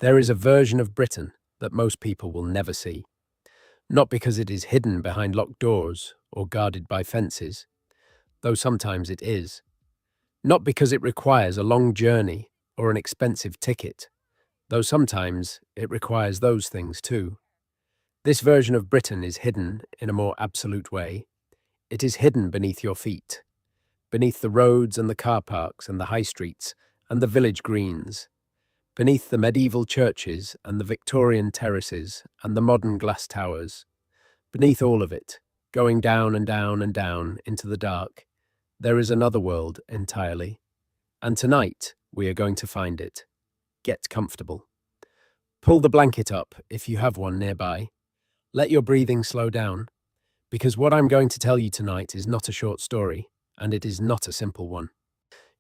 There is a version of Britain that most people will never see, not because it is hidden behind locked doors or guarded by fences, though sometimes it is, not because it requires a long journey or an expensive ticket, though sometimes it requires those things too. This version of Britain is hidden in a more absolute way. It is hidden beneath your feet, beneath the roads and the car parks and the high streets and the village greens, beneath the medieval churches and the Victorian terraces and the modern glass towers. Beneath all of it, going down and down and down into the dark, there is another world entirely. And tonight, we are going to find it. Get comfortable. Pull the blanket up if you have one nearby. Let your breathing slow down, because what I'm going to tell you tonight is not a short story, and it is not a simple one.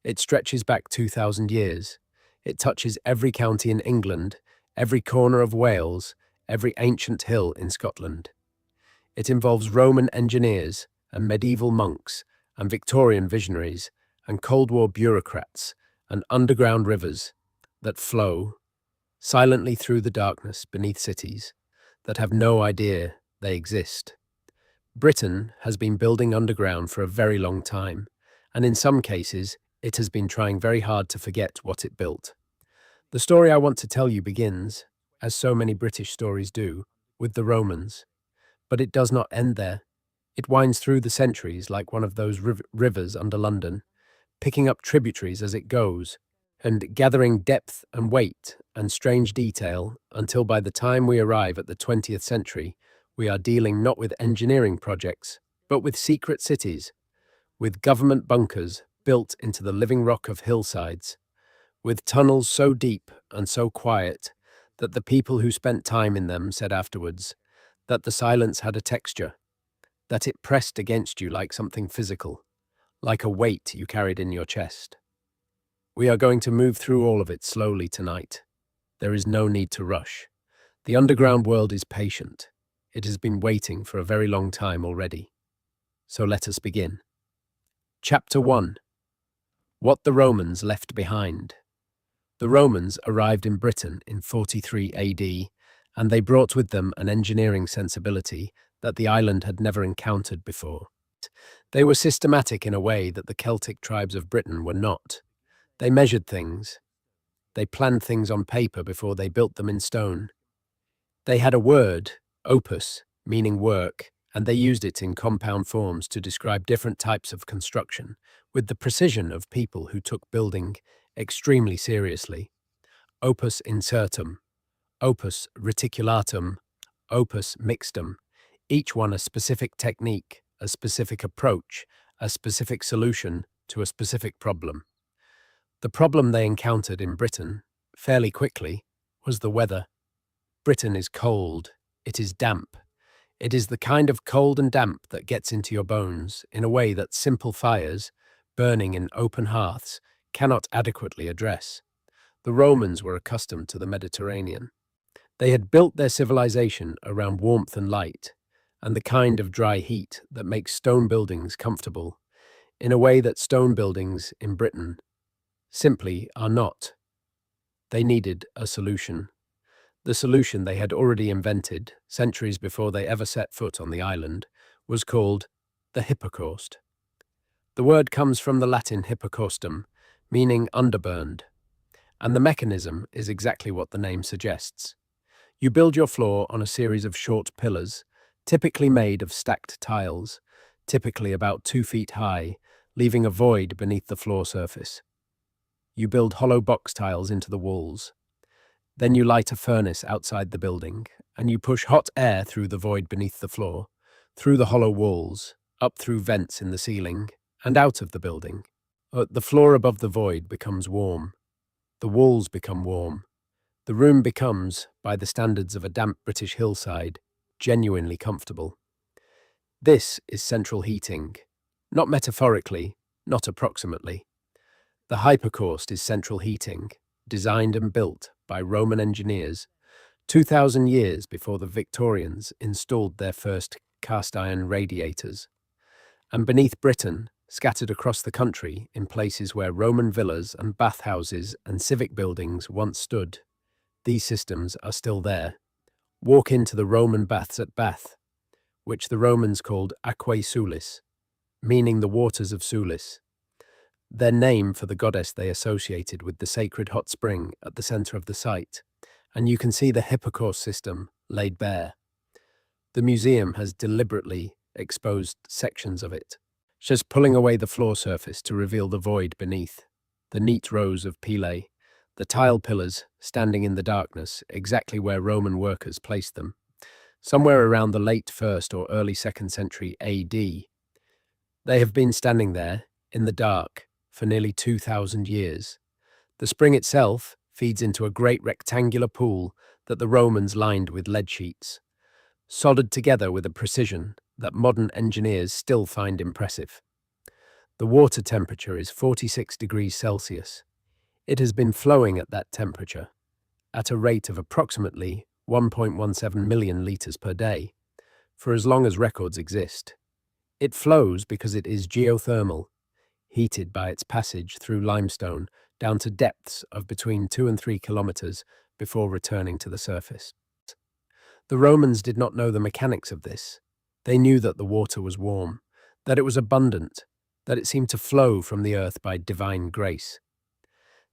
It stretches back 2,000 years. It touches every county in England, every corner of Wales, every ancient hill in Scotland. It involves Roman engineers and medieval monks and Victorian visionaries and Cold War bureaucrats and underground rivers that flow silently through the darkness beneath cities that have no idea they exist. Britain has been building underground for a very long time, and in some cases, it has been trying very hard to forget what it built. The story I want to tell you begins, as so many British stories do, with the Romans. But it does not end there. It winds through the centuries like one of those rivers under London, picking up tributaries as it goes, and gathering depth and weight and strange detail until by the time we arrive at the 20th century, we are dealing not with engineering projects, but with secret cities, with government bunkers built into the living rock of hillsides, with tunnels so deep and so quiet that the people who spent time in them said afterwards that the silence had a texture, that it pressed against you like something physical, like a weight you carried in your chest. We are going to move through all of it slowly tonight. There is no need to rush. The underground world is patient. It has been waiting for a very long time already. So let us begin. Chapter 1. What the Romans left behind. The Romans arrived in Britain in 43 AD, and they brought with them an engineering sensibility that the island had never encountered before. They were systematic in a way that the Celtic tribes of Britain were not. They measured things. They planned things on paper before they built them in stone. They had a word, opus, meaning work, and they used it in compound forms to describe different types of construction, with the precision of people who took building extremely seriously. Opus incertum, opus reticulatum, opus mixtum, each one a specific technique, a specific approach, a specific solution to a specific problem. The problem they encountered in Britain, fairly quickly, was the weather. Britain is cold, it is damp. It is the kind of cold and damp that gets into your bones in a way that simple fires, burning in open hearths, cannot adequately address. The Romans were accustomed to the Mediterranean. They had built their civilization around warmth and light, and the kind of dry heat that makes stone buildings comfortable, in a way that stone buildings in Britain simply are not. They needed a solution. The solution they had already invented, centuries before they ever set foot on the island, was called the hypocaust. The word comes from the Latin hypocaustum, meaning underburned, and the mechanism is exactly what the name suggests. You build your floor on a series of short pillars, typically made of stacked tiles, typically about 2 feet high, leaving a void beneath the floor surface. You build hollow box tiles into the walls. Then you light a furnace outside the building, and you push hot air through the void beneath the floor, through the hollow walls, up through vents in the ceiling, and out of the building. The floor above the void becomes warm. The walls become warm. The room becomes, by the standards of a damp British hillside, genuinely comfortable. This is central heating, not metaphorically, not approximately. The hypocaust is central heating, designed and built by Roman engineers 2,000 years before the Victorians installed their first cast-iron radiators. And beneath Britain, scattered across the country in places where Roman villas and bathhouses and civic buildings once stood, these systems are still there. Walk into the Roman baths at Bath, which the Romans called Aquae Sulis, meaning the waters of Sulis, their name for the goddess they associated with the sacred hot spring at the center of the site, and you can see the hypocaust system laid bare. The museum has deliberately exposed sections of it, just pulling away the floor surface to reveal the void beneath, the neat rows of pilae, the tile pillars standing in the darkness exactly where Roman workers placed them, somewhere around the late 1st or early 2nd century AD. They have been standing there, in the dark, for nearly 2,000 years. The spring itself feeds into a great rectangular pool that the Romans lined with lead sheets, soldered together with a precision that modern engineers still find impressive. The water temperature is 46 degrees Celsius. It has been flowing at that temperature, at a rate of approximately 1.17 million litres per day, for as long as records exist. It flows because it is geothermal, heated by its passage through limestone down to depths of between 2 and 3 kilometers before returning to the surface. The Romans did not know the mechanics of this. They knew that the water was warm, that it was abundant, that it seemed to flow from the earth by divine grace.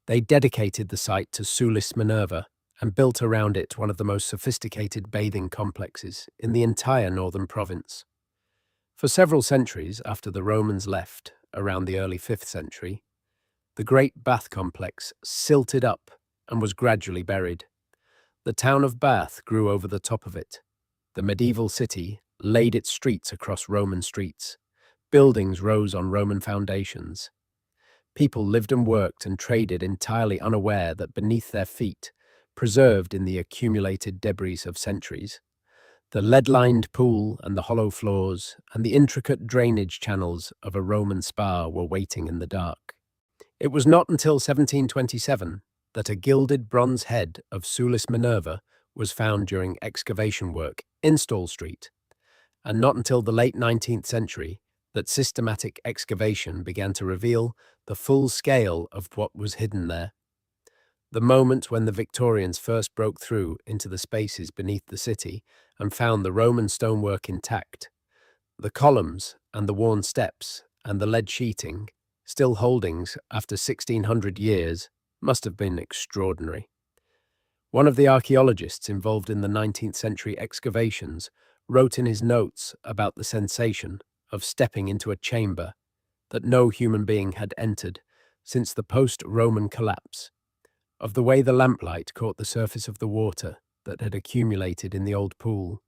They dedicated the site to Sulis Minerva and built around it one of the most sophisticated bathing complexes in the entire northern province. For several centuries after the Romans left, around the early 5th century, the great bath complex silted up and was gradually buried. The town of Bath grew over the top of it. The medieval city laid its streets across Roman streets. Buildings rose on Roman foundations. People lived and worked and traded entirely unaware that beneath their feet, preserved in the accumulated debris of centuries, the lead-lined pool and the hollow floors and the intricate drainage channels of a Roman spa were waiting in the dark. It was not until 1727 that a gilded bronze head of Sulis Minerva was found during excavation work in Stall Street, and not until the late 19th century that systematic excavation began to reveal the full scale of what was hidden there. The moment when the Victorians first broke through into the spaces beneath the city and found the Roman stonework intact, the columns and the worn steps and the lead sheeting, still holdings after 1,600 years, must have been extraordinary. One of the archaeologists involved in the 19th century excavations wrote in his notes about the sensation of stepping into a chamber that no human being had entered since the post-Roman collapse, of the way the lamplight caught the surface of the water that had accumulated in the old pool,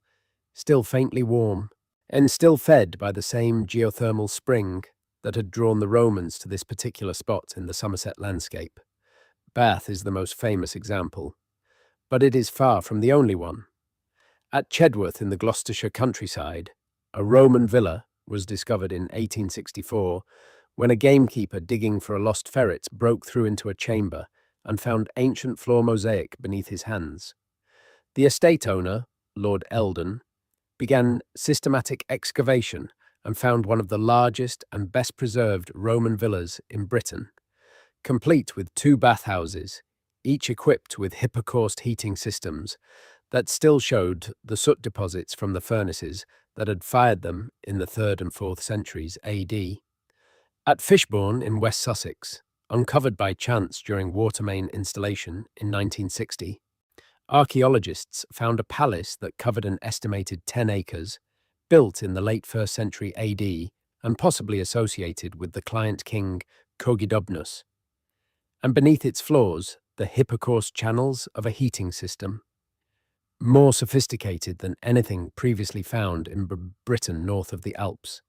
still faintly warm, and still fed by the same geothermal spring that had drawn the Romans to this particular spot in the Somerset landscape. Bath is the most famous example, but it is far from the only one. At Chedworth in the Gloucestershire countryside, a Roman villa was discovered in 1864 when a gamekeeper digging for a lost ferret broke through into a chamber and found ancient floor mosaic beneath his hands. The estate owner, Lord Eldon, began systematic excavation and found one of the largest and best preserved Roman villas in Britain, complete with 2 bathhouses, each equipped with hypocaust heating systems that still showed the soot deposits from the furnaces that had fired them in the 3rd and 4th centuries AD. At Fishbourne in West Sussex, uncovered by chance during water main installation in 1960, archaeologists found a palace that covered an estimated 10 acres, built in the late 1st century AD and possibly associated with the client king Cogidobnus, and beneath its floors the hypocaust channels of a heating system, more sophisticated than anything previously found in Britain north of the Alps.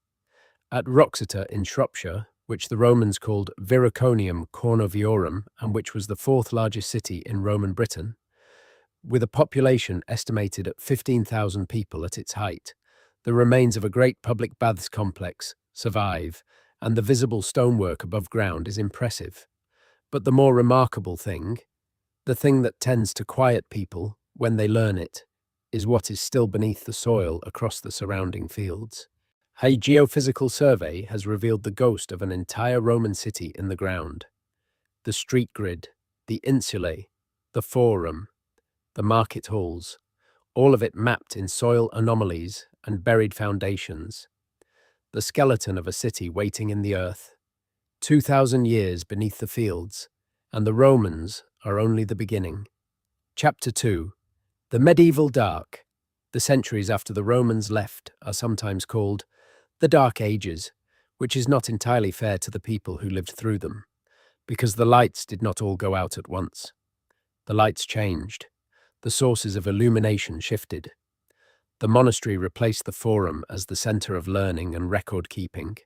At Wroxeter in Shropshire, which the Romans called Viriconium Cornoviorum and which was the 4th largest city in Roman Britain, with a population estimated at 15,000 people at its height, the remains of a great public baths complex survive, and the visible stonework above ground is impressive. But the more remarkable thing, the thing that tends to quiet people when they learn it, is what is still beneath the soil across the surrounding fields. A geophysical survey has revealed the ghost of an entire Roman city in the ground. The street grid, the insulae, the forum, the market halls, all of it mapped in soil anomalies and buried foundations. The skeleton of a city waiting in the earth, 2,000 years beneath the fields, and the Romans are only the beginning. Chapter 2. The Medieval Dark. The centuries after the Romans left are sometimes called the Dark Ages, which is not entirely fair to the people who lived through them, because the lights did not all go out at once. The lights changed. The sources of illumination shifted. The monastery replaced the forum as the center of learning and record-keeping.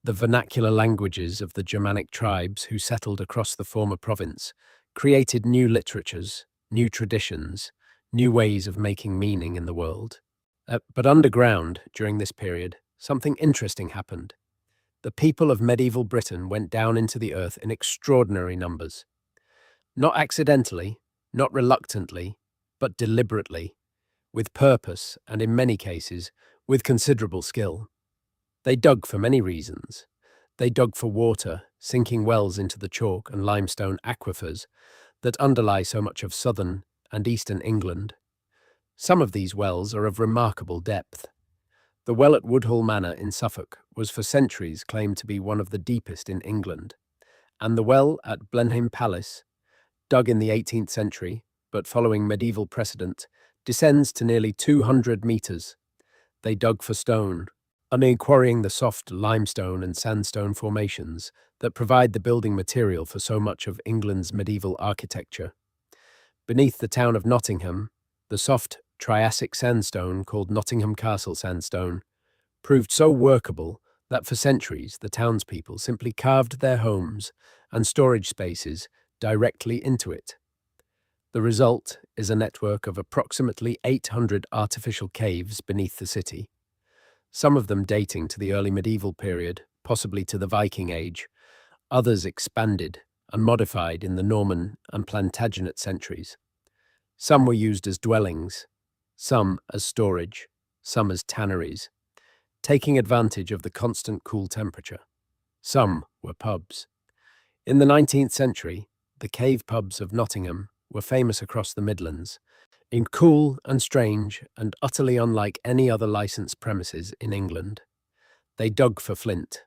The vernacular languages of the Germanic tribes who settled across the former province created new literatures, new traditions, new ways of making meaning in the world. But underground, during this period, something interesting happened. The people of medieval Britain went down into the earth in extraordinary numbers. Not accidentally, not reluctantly, but deliberately, with purpose and, in many cases, with considerable skill. They dug for many reasons. They dug for water, sinking wells into the chalk and limestone aquifers that underlie so much of southern and eastern England. Some of these wells are of remarkable depth. The well at Woodhall Manor in Suffolk was for centuries claimed to be one of the deepest in England, and the well at Blenheim Palace, dug in the 18th century, but following medieval precedent, descends to nearly 200 metres. They dug for stone, quarrying the soft limestone and sandstone formations that provide the building material for so much of England's medieval architecture. Beneath the town of Nottingham, the soft Triassic sandstone called Nottingham Castle sandstone proved so workable that for centuries the townspeople simply carved their homes and storage spaces directly into it. The result is a network of approximately 800 artificial caves beneath the city, some of them dating to the early medieval period, possibly to the Viking Age, others expanded and modified in the Norman and Plantagenet centuries. Some were used as dwellings, some as storage, some as tanneries, taking advantage of the constant cool temperature. Some were pubs. In the 19th century, the cave pubs of Nottingham were famous across the Midlands, in cool and strange and utterly unlike any other licensed premises in England. They dug for flint.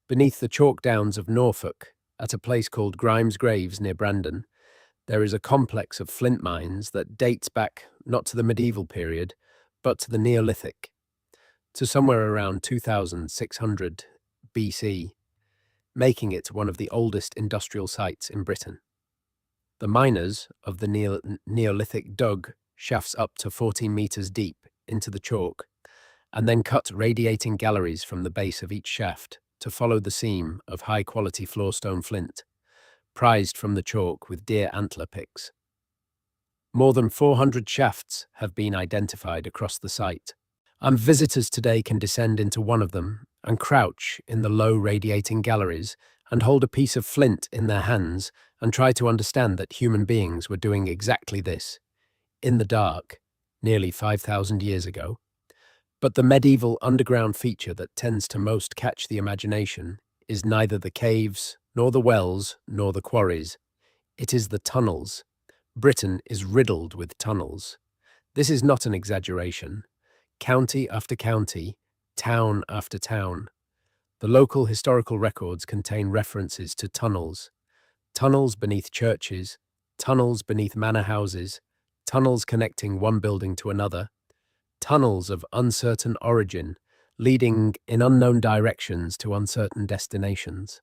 Beneath the chalk downs of Norfolk, at a place called Grimes Graves near Brandon, there is a complex of flint mines that dates back not to the medieval period, but to the Neolithic, to somewhere around 2600 BC, making it one of the oldest industrial sites in Britain. The miners of the Neolithic dug shafts up to 14 meters deep into the chalk, and then cut radiating galleries from the base of each shaft to follow the seam of high-quality floorstone flint, prized from the chalk with deer antler picks. More than 400 shafts have been identified across the site, and visitors today can descend into one of them and crouch in the low radiating galleries and hold a piece of flint in their hands and try to understand that human beings were doing exactly this, in the dark, nearly 5,000 years ago. But the medieval underground feature that tends to most catch the imagination is neither the caves, nor the wells, nor the quarries. It is the tunnels. Britain is riddled with tunnels. This is not an exaggeration. County after county, town after town. The local historical records contain references to tunnels. Tunnels beneath churches, tunnels beneath manor houses, tunnels connecting one building to another, tunnels of uncertain origin, leading in unknown directions to uncertain destinations.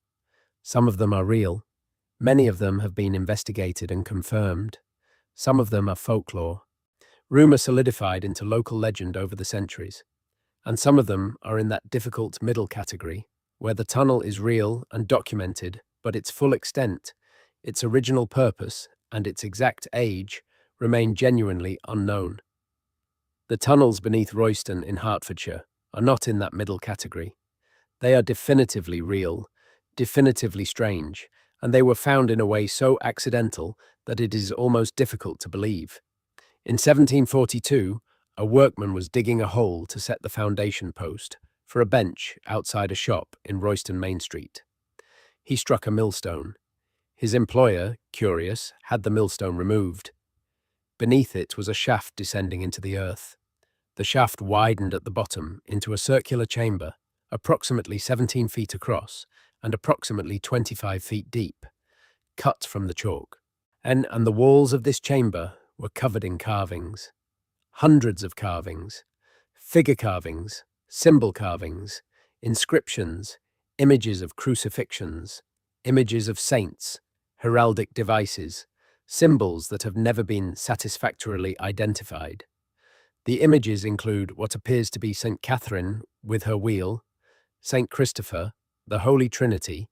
Some of them are real. Many of them have been investigated and confirmed. Some of them are folklore, rumor solidified into local legend over the centuries. And some of them are in that difficult middle category, where the tunnel is real and documented, but its full extent, its original purpose, and its exact age remain genuinely unknown. The tunnels beneath Royston in Hertfordshire are not in that middle category. They are definitively real, definitively strange, and they were found in a way so accidental that it is almost difficult to believe. In 1742, a workman was digging a hole to set the foundation post for a bench outside a shop in Royston Main Street. He struck a millstone. His employer, curious, had the millstone removed. Beneath it was a shaft descending into the earth. The shaft widened at the bottom into a circular chamber, approximately 17 feet across and approximately 25 feet deep, cut from the chalk. And the walls of this chamber were covered in carvings. Hundreds of carvings, figure carvings, symbol carvings, inscriptions, images of crucifixions, images of saints, heraldic devices, symbols that have never been satisfactorily identified. The images include what appears to be St. Catherine with her wheel, St. Christopher, the Holy Trinity,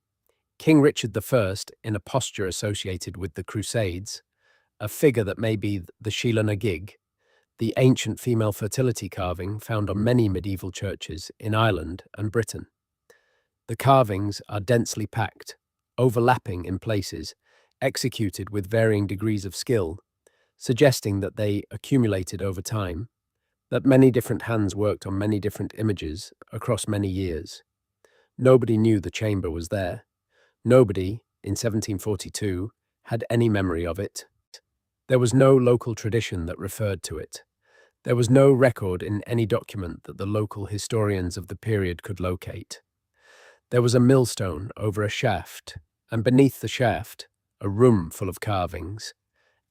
King Richard I in a posture associated with the Crusades, a figure that may be the Sheila na gig, the ancient female fertility carving found on many medieval churches in Ireland and Britain. The carvings are densely packed, overlapping in places, executed with varying degrees of skill, suggesting that they accumulated over time, that many different hands worked on many different images across many years. Nobody knew the chamber was there. Nobody, in 1742, had any memory of it. There was no local tradition that referred to it. There was no record in any document that the local historians of the period could locate. There was a millstone over a shaft, and beneath the shaft, a room full of carvings,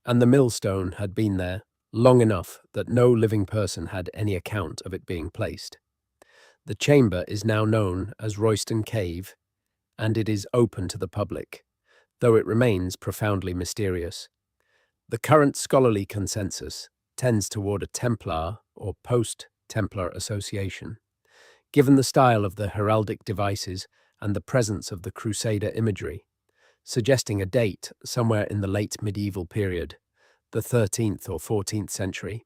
and the millstone had been there long enough that no living person had any account of it being placed. The chamber is now known as Royston Cave, and it is open to the public, though it remains profoundly mysterious. The current scholarly consensus tends toward a Templar or post-Templar association, given the style of the heraldic devices and the presence of the Crusader imagery, suggesting a date somewhere in the late medieval period, the 13th or 14th century.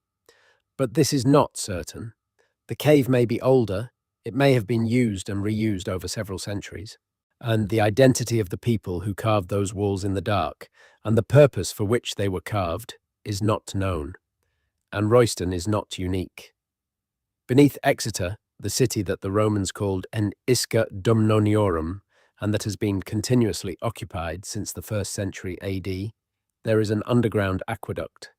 But this is not certain. The cave may be older, it may have been used and reused over several centuries, and the identity of the people who carved those walls in the dark and the purpose for which they were carved is not known, and Royston is not unique. Beneath Exeter, the city that the Romans called an Isca Dumnoniorum, and that has been continuously occupied since the 1st century AD, there is an underground aqueduct.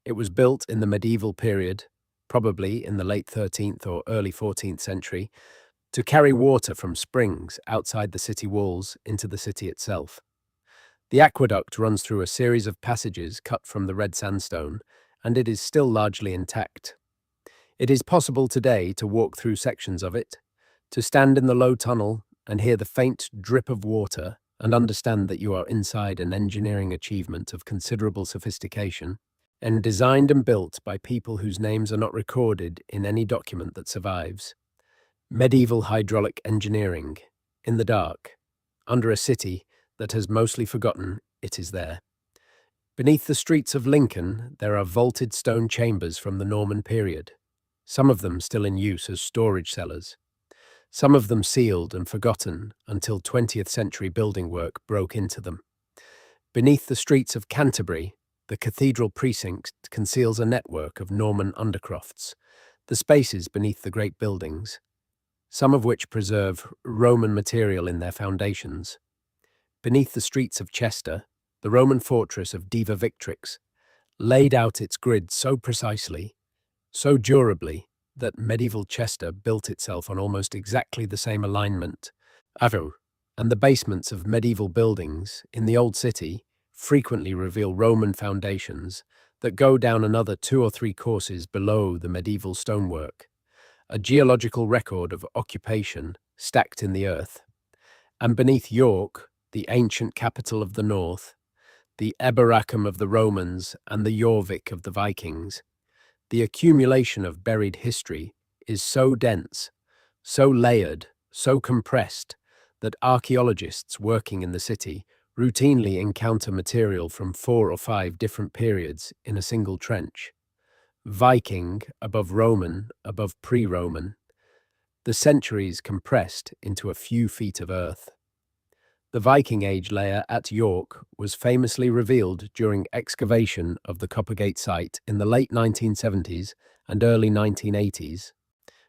It was built in the medieval period, probably in the late 13th or early 14th century, to carry water from springs outside the city walls into the city itself. The aqueduct runs through a series of passages cut from the red sandstone, and it is still largely intact. It is possible today to walk through sections of it, to stand in the low tunnel and hear the faint drip of water and understand that you are inside an engineering achievement of considerable sophistication, and designed and built by people whose names are not recorded in any document that survives. Medieval hydraulic engineering, in the dark, under a city that has mostly forgotten it is there. Beneath the streets of Lincoln, there are vaulted stone chambers from the Norman period, some of them still in use as storage cellars, some of them sealed and forgotten until 20th century building work broke into them. Beneath the streets of Canterbury, the cathedral precinct conceals a network of Norman undercrofts, the spaces beneath the great buildings, some of which preserve Roman material in their foundations. Beneath the streets of Chester, the Roman fortress of Diva Victrix laid out its grid so precisely, so durably, that medieval Chester built itself on almost exactly the same alignment. And the basements of medieval buildings in the Old City frequently reveal Roman foundations that go down another 2 or 3 courses below the medieval stonework, a geological record of occupation stacked in the earth. And beneath York, the ancient capital of the north, the Eboracum of the Romans and the Jorvik of the Vikings, the accumulation of buried history is so dense, so layered, so compressed, that archaeologists working in the city routinely encounter material from 4 or 5 different periods in a single trench. Viking above Roman above pre-Roman, the centuries compressed into a few feet of earth. The Viking Age layer at York was famously revealed during excavation of the Coppergate site in the late 1970s and early 1980s,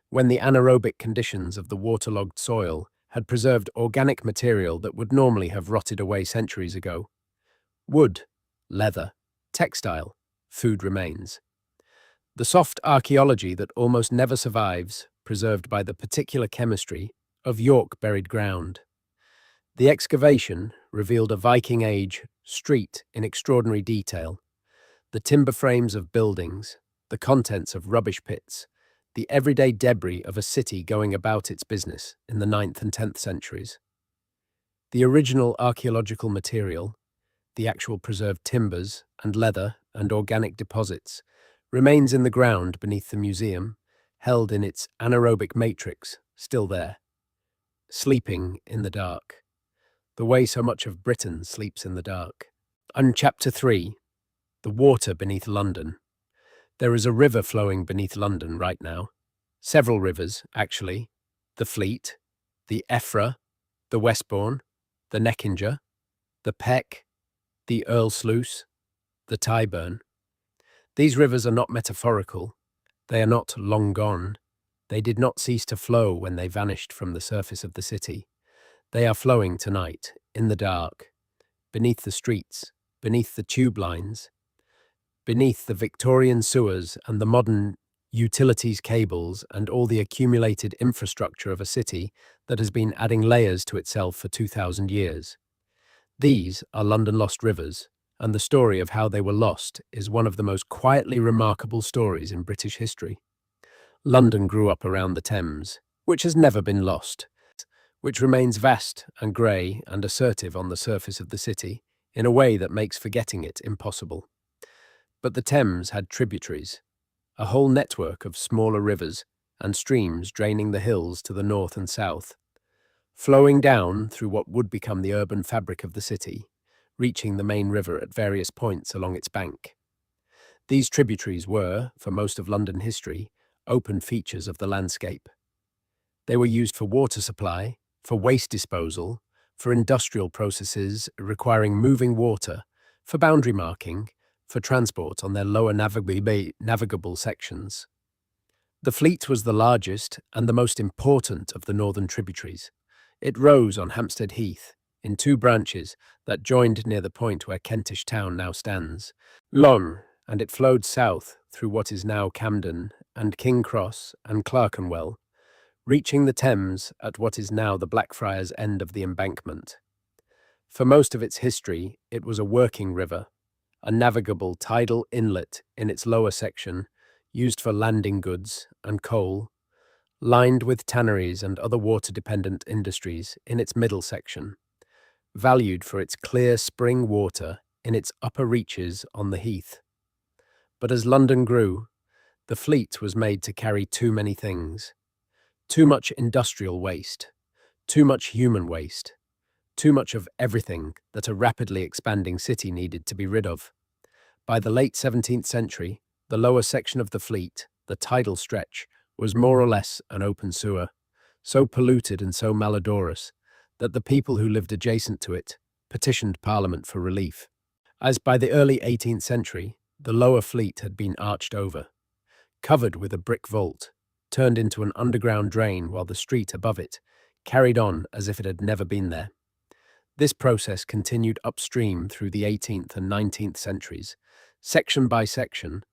when the anaerobic conditions of the waterlogged soil had preserved organic material that would normally have rotted away centuries ago. Wood, leather, textile, food remains. The soft archaeology that almost never survives, preserved by the particular chemistry of York buried ground. The excavation revealed a Viking Age street in extraordinary detail, the timber frames of buildings, the contents of rubbish pits, the everyday debris of a city going about its business in the 9th and 10th centuries. The original archaeological material, the actual preserved timbers and leather and organic deposits, remains in the ground beneath the museum, held in its anaerobic matrix, still there, sleeping in the dark, the way so much of Britain sleeps in the dark. On Chapter 3, the water beneath London. There is a river flowing beneath London right now. Several rivers, actually. The Fleet, the Effra, the Westbourne, the Neckinger, the Peck, the Earl Sluice, the Tyburn. These rivers are not metaphorical. They are not long gone. They did not cease to flow when they vanished from the surface of the city. They are flowing tonight, in the dark, beneath the streets, beneath the tube lines, beneath the Victorian sewers and the modern utilities cables and all the accumulated infrastructure of a city that has been adding layers to itself for 2,000 years. These are London lost rivers, and the story of how they were lost is one of the most quietly remarkable stories in British history. London grew up around the Thames, which has never been lost, which remains vast and grey and assertive on the surface of the city in a way that makes forgetting it impossible. But the Thames had tributaries, a whole network of smaller rivers and streams draining the hills to the north and south, flowing down through what would become the urban fabric of the city, reaching the main river at various points along its bank. These tributaries were, for most of London history, open features of the landscape. They were used for water supply, for waste disposal, for industrial processes requiring moving water, for boundary marking, for transport on their lower navigable sections. The Fleet was the largest and the most important of the northern tributaries. It rose on Hampstead Heath, in two branches that joined near the point where Kentish Town now stands. Long, and it flowed south through what is now Camden and King Cross and Clerkenwell, reaching the Thames at what is now the Blackfriars end of the embankment. For most of its history, it was a working river, a navigable tidal inlet in its lower section, used for landing goods and coal, lined with tanneries and other water-dependent industries in its middle section, valued for its clear spring water in its upper reaches on the Heath. But as London grew, the Fleet was made to carry too many things. Too much industrial waste, too much human waste, too much of everything that a rapidly expanding city needed to be rid of. By the late 17th century, the lower section of the Fleet, the tidal stretch, was more or less an open sewer, so polluted and so malodorous that the people who lived adjacent to it petitioned Parliament for relief. As by the early 18th century, the lower Fleet had been arched over, covered with a brick vault, turned into an underground drain while the street above it carried on as if it had never been there. This process continued upstream through the 18th and 19th centuries, section by section,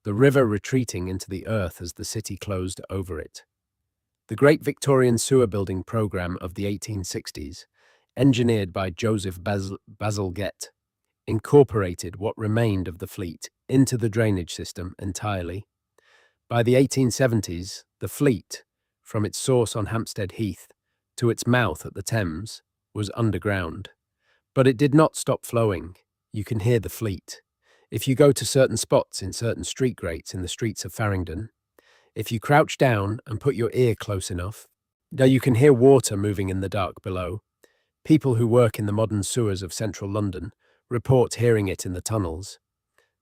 the river retreating into the earth as the city closed over it. The great Victorian sewer building programme of the 1860s, engineered by Joseph Bazalgette, incorporated what remained of the Fleet into the drainage system entirely. By the 1870s, the Fleet, from its source on Hampstead Heath to its mouth at the Thames, was underground. But it did not stop flowing. You can hear the Fleet. If you go to certain spots in certain street grates in the streets of Farringdon, if you crouch down and put your ear close enough, now you can hear water moving in the dark below. People who work in the modern sewers of central London report hearing it in the tunnels.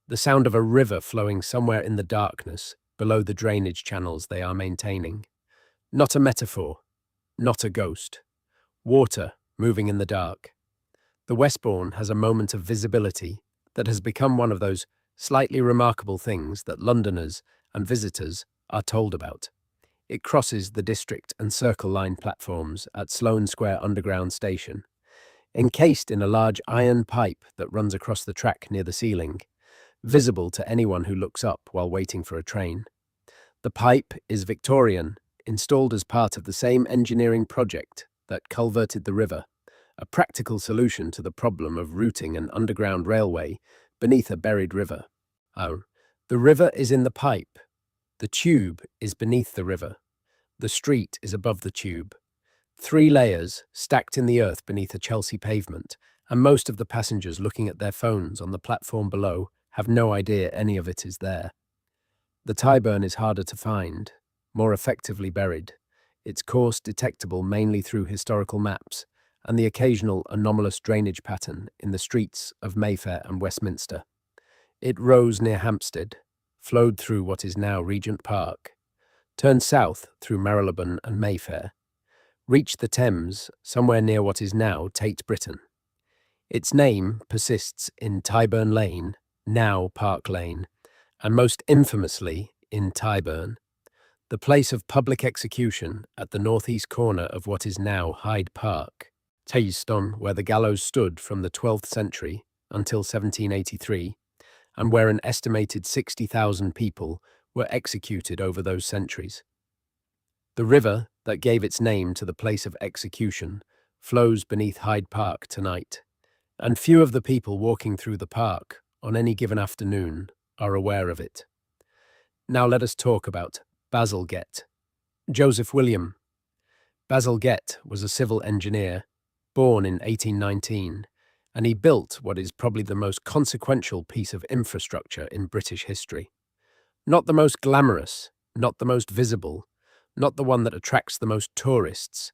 The sound of a river flowing somewhere in the darkness below the drainage channels they are maintaining. Not a metaphor, not a ghost. Water moving in the dark. The Westbourne has a moment of visibility that has become one of those slightly remarkable things that Londoners and visitors are told about. It crosses the District and Circle Line platforms at Sloane Square Underground Station. Encased in a large iron pipe that runs across the track near the ceiling, visible to anyone who looks up while waiting for a train. The pipe is Victorian, installed as part of the same engineering project that culverted the river, a practical solution to the problem of routing an underground railway beneath a buried river. Oh, the river is in the pipe. The tube is beneath the river. The street is above the tube. 3 layers stacked in the earth beneath a Chelsea pavement, and most of the passengers looking at their phones on the platform below have no idea any of it is there. The Tyburn is harder to find, more effectively buried, its course detectable mainly through historical maps and the occasional anomalous drainage pattern in the streets of Mayfair and Westminster. It rose near Hampstead, flowed through what is now Regent Park, turned south through Marylebone and Mayfair, reached the Thames somewhere near what is now Tate Britain. Its name persists in Tyburn Lane, now Park Lane, and most infamously in Tyburn, the place of public execution at the northeast corner of what is now Hyde Park, Tayston, where the gallows stood from the 12th century until 1783, and where an estimated 60,000 people were executed over those centuries. The river that gave its name to the place of execution flows beneath Hyde Park tonight, and few of the people walking through the park on any given afternoon are aware of it. Now let us talk about Bazalgette. Joseph William. Bazalgette was a civil engineer, born in 1819, and he built what is probably the most consequential piece of infrastructure in British history. Not the most glamorous, not the most visible, not the one that attracts the most tourists,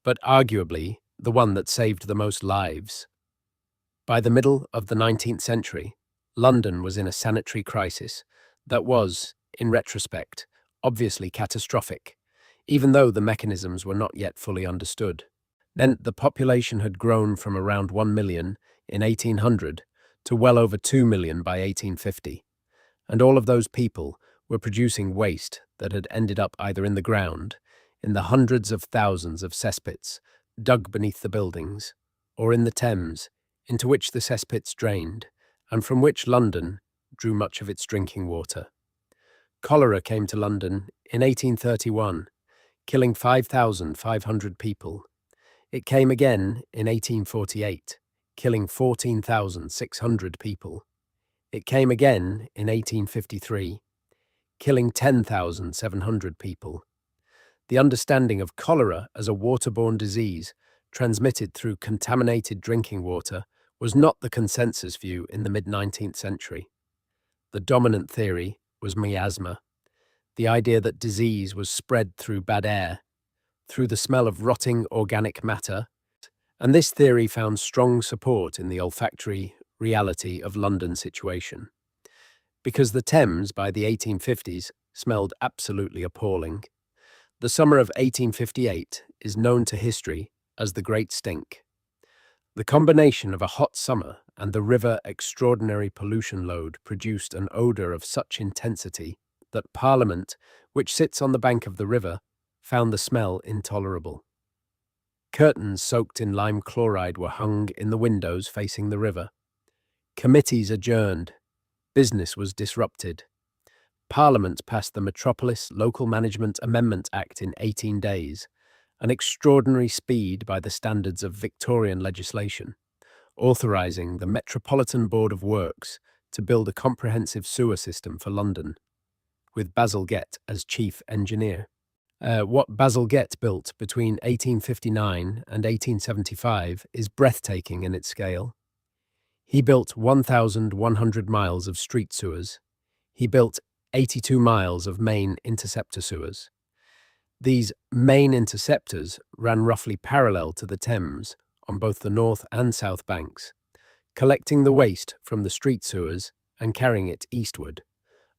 but arguably the one that saved the most lives. By the middle of the 19th century, London was in a sanitary crisis that was, in retrospect, obviously catastrophic, even though the mechanisms were not yet fully understood. Then the population had grown from around 1 million in 1800 to well over 2 million by 1850, and all of those people were producing waste that had ended up either in the ground, in the hundreds of thousands of cesspits dug beneath the buildings, or in the Thames, into which the cesspits drained, and from which London drew much of its drinking water. Cholera came to London in 1831, killing 5,500 people. It came again in 1848, killing 14,600 people. It came again in 1853, killing 10,700 people. The understanding of cholera as a waterborne disease transmitted through contaminated drinking water was not the consensus view in the mid-19th century. The dominant theory was miasma, the idea that disease was spread through bad air, through the smell of rotting organic matter, and this theory found strong support in the olfactory reality of London's situation. Because the Thames by the 1850s smelled absolutely appalling. The summer of 1858 is known to history as the Great Stink. The combination of a hot summer and the river extraordinary pollution load produced an odour of such intensity that Parliament, which sits on the bank of the river, found the smell intolerable. Curtains soaked in lime chloride were hung in the windows facing the river. Committees adjourned. Business was disrupted. Parliament passed the Metropolis Local Management Amendment Act in 18 days, an extraordinary speed by the standards of Victorian legislation, authorising the Metropolitan Board of Works to build a comprehensive sewer system for London, with Bazalgette as chief engineer. What Bazalgette built between 1859 and 1875 is breathtaking in its scale. He built 1,100 miles of street sewers. He built 82 miles of main interceptor sewers. These main interceptors ran roughly parallel to the Thames on both the north and south banks, collecting the waste from the street sewers and carrying it eastward,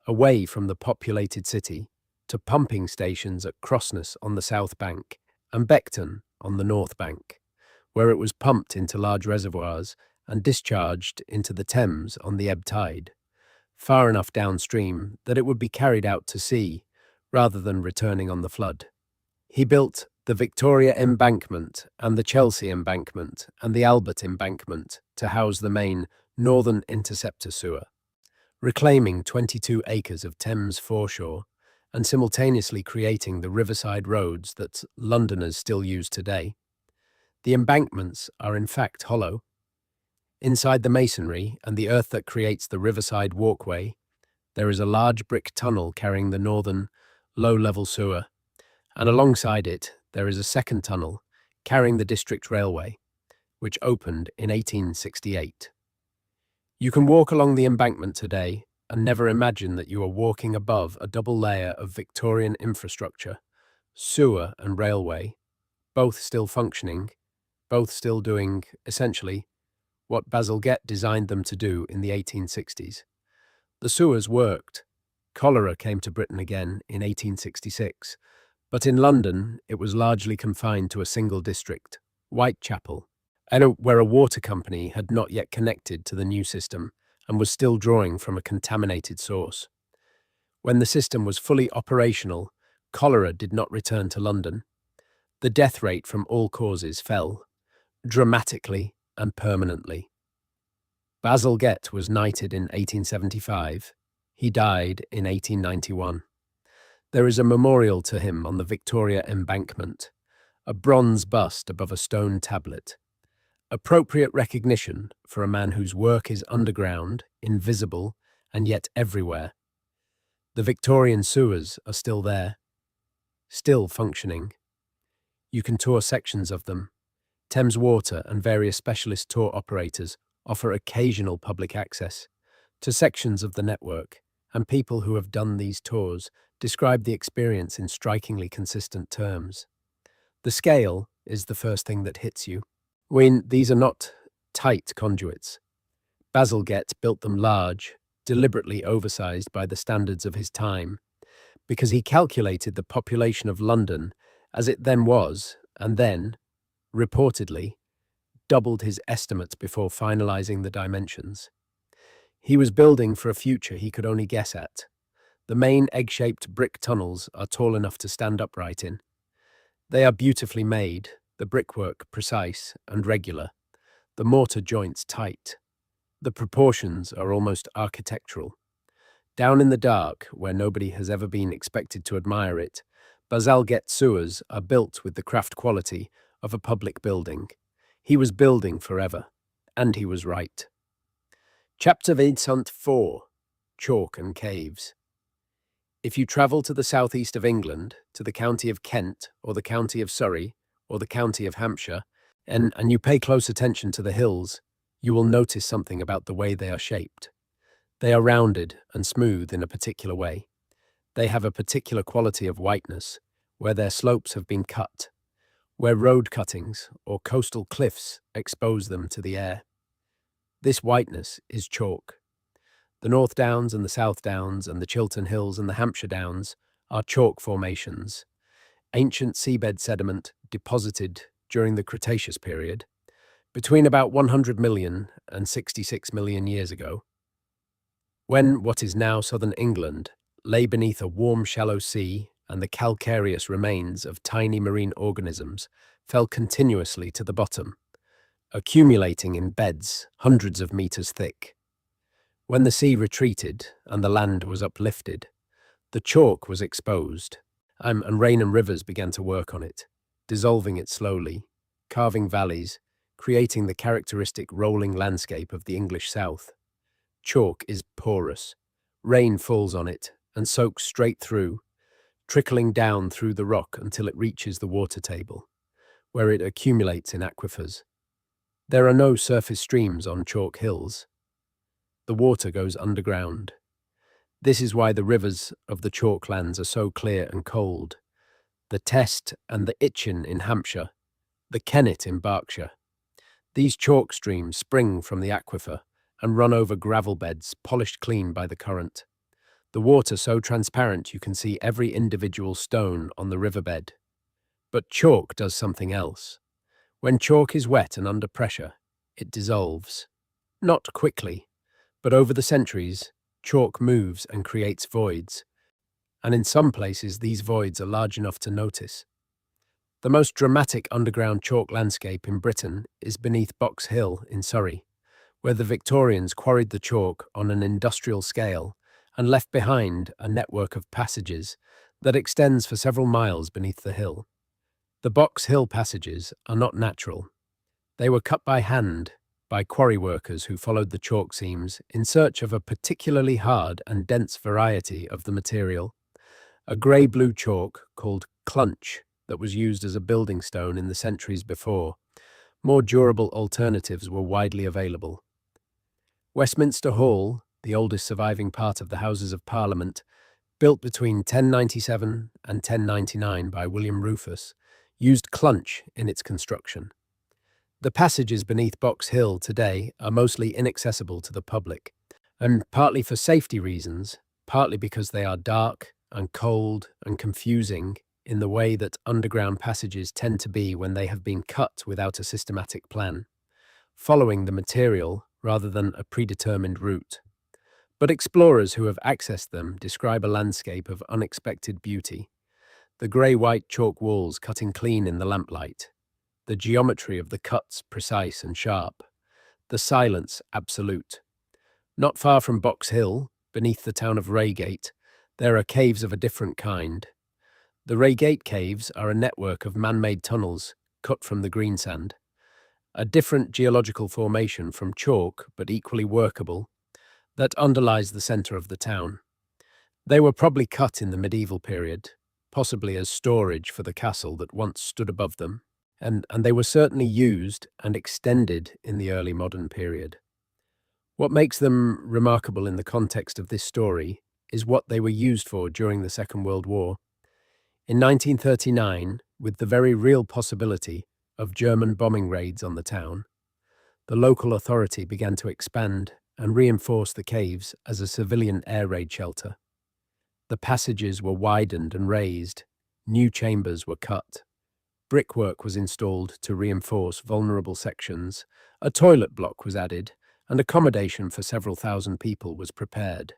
away from the populated city, to pumping stations at Crossrail on the south bank and Beckton on the north bank, where it was pumped into large reservoirs and discharged into the Thames on the ebb tide, far enough downstream that it would be carried out to sea rather than returning on the flood. He built the Victoria Embankment and the Chelsea Embankment and the Albert Embankment to house the main Northern Interceptor sewer. reclaiming 22 acres of Thames foreshore and simultaneously creating the riverside roads that Londoners still use today. The embankments are in fact hollow. Inside the masonry and the earth that creates the riverside walkway, there is a large brick tunnel carrying the northern, low-level sewer, and alongside it there is a second tunnel carrying the district railway, which opened in 1868. You can walk along the embankment today and never imagine that you are walking above a double layer of Victorian infrastructure, sewer and railway, both still functioning, both still doing, essentially, what Bazalgette designed them to do in the 1860s. The sewers worked. Cholera came to Britain again in 1866, but in London it was largely confined to a single district, Whitechapel, where a water company had not yet connected to the new system and was still drawing from a contaminated source. When the system was fully operational, cholera did not return to London. The death rate from all causes fell, dramatically and permanently. Bazalgette was knighted in 1875. He died in 1891. There is a memorial to him on the Victoria Embankment, a bronze bust above a stone tablet. Appropriate recognition for a man whose work is underground, invisible, and yet everywhere. The Victorian sewers are still there, still functioning. You can tour sections of them. Thames Water and various specialist tour operators offer occasional public access to sections of the network, and people who have done these tours describe the experience in strikingly consistent terms. The scale is the first thing that hits you. These are not tight conduits. Bazalgette built them large, deliberately oversized by the standards of his time, because he calculated the population of London as it then was, and then, reportedly, doubled his estimates before finalizing the dimensions. He was building for a future he could only guess at. The main egg-shaped brick tunnels are tall enough to stand upright in. They are beautifully made, the brickwork precise and regular, the mortar joints tight. The proportions are almost architectural. Down in the dark, where nobody has ever been expected to admire it, Bazalgette sewers are built with the craft quality of a public building. He was building forever, and he was right. Chapter 4: Chalk and Caves. If you travel to the southeast of England, to the county of Kent, or the county of Surrey, or the county of Hampshire, and you pay close attention to the hills, you will notice something about the way they are shaped. They are rounded and smooth in a particular way. They have a particular quality of whiteness, where their slopes have been cut, where road cuttings or coastal cliffs expose them to the air. This whiteness is chalk. The North Downs and the South Downs and the Chiltern Hills and the Hampshire Downs are chalk formations, ancient seabed sediment deposited during the Cretaceous period, between about 100 million and 66 million years ago, when what is now southern England lay beneath a warm shallow sea and the calcareous remains of tiny marine organisms fell continuously to the bottom, accumulating in beds hundreds of meters thick. When the sea retreated and the land was uplifted, the chalk was exposed, and rain and rivers began to work on it, dissolving it slowly, carving valleys, creating the characteristic rolling landscape of the English South. Chalk is porous. Rain falls on it and soaks straight through, trickling down through the rock until it reaches the water table, where it accumulates in aquifers. There are no surface streams on chalk hills. The water goes underground. This is why the rivers of the chalklands are so clear and cold. The Test and the Itchen in Hampshire, the Kennet in Berkshire. These chalk streams spring from the aquifer and run over gravel beds polished clean by the current. The water so transparent you can see every individual stone on the riverbed. But chalk does something else. When chalk is wet and under pressure, it dissolves. Not quickly, but over the centuries, chalk moves and creates voids. And in some places, these voids are large enough to notice. The most dramatic underground chalk landscape in Britain is beneath Box Hill in Surrey, where the Victorians quarried the chalk on an industrial scale and left behind a network of passages that extends for several miles beneath the hill. The Box Hill passages are not natural. They were cut by hand by quarry workers who followed the chalk seams in search of a particularly hard and dense variety of the material, a grey-blue chalk called clunch that was used as a building stone in the centuries before. More durable alternatives were widely available. Westminster Hall, the oldest surviving part of the Houses of Parliament, built between 1097 and 1099 by William Rufus, used clunch in its construction. The passages beneath Box Hill today are mostly inaccessible to the public, and partly for safety reasons, partly because they are dark and cold and confusing in the way that underground passages tend to be when they have been cut without a systematic plan, following the material rather than a predetermined route. But explorers who have accessed them describe a landscape of unexpected beauty. The grey-white chalk walls cutting clean in the lamplight, the geometry of the cuts precise and sharp, the silence absolute. Not far from Box Hill, beneath the town of Reigate, there are caves of a different kind. The Reigate Caves are a network of man-made tunnels cut from the greensand, a different geological formation from chalk but equally workable, that underlies the centre of the town. They were probably cut in the medieval period, possibly as storage for the castle that once stood above them, and they were certainly used and extended in the early modern period. What makes them remarkable in the context of this story is what they were used for during the Second World War. In 1939, with the very real possibility of German bombing raids on the town, the local authority began to expand and reinforce the caves as a civilian air raid shelter. The passages were widened and raised, new chambers were cut, brickwork was installed to reinforce vulnerable sections, a toilet block was added, and accommodation for several thousand people was prepared.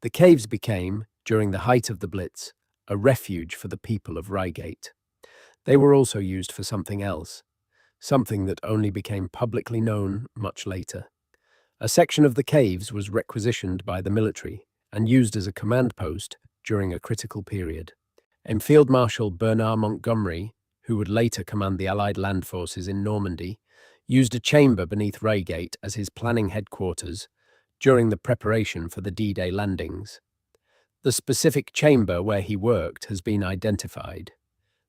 The caves became, during the height of the Blitz, a refuge for the people of Reigate. They were also used for something else, something that only became publicly known much later. A section of the caves was requisitioned by the military and used as a command post during a critical period. And Field Marshal Bernard Montgomery, who would later command the Allied land forces in Normandy, used a chamber beneath Reigate as his planning headquarters during the preparation for the D-Day landings. The specific chamber where he worked has been identified,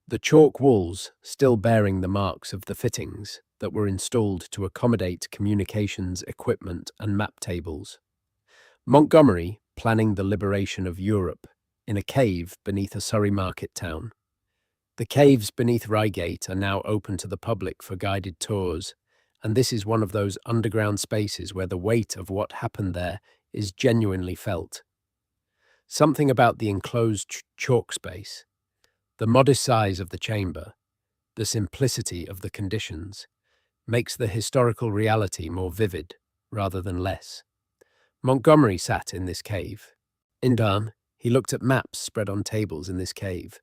the chalk walls still bearing the marks of the fittings that were installed to accommodate communications equipment and map tables. Montgomery planning the liberation of Europe in a cave beneath a Surrey market town. The caves beneath Reigate are now open to the public for guided tours, and this is one of those underground spaces where the weight of what happened there is genuinely felt. Something about the enclosed chalk space, the modest size of the chamber, the simplicity of the conditions, makes the historical reality more vivid rather than less. Montgomery sat in this cave. In turn, he looked at maps spread on tables in this cave.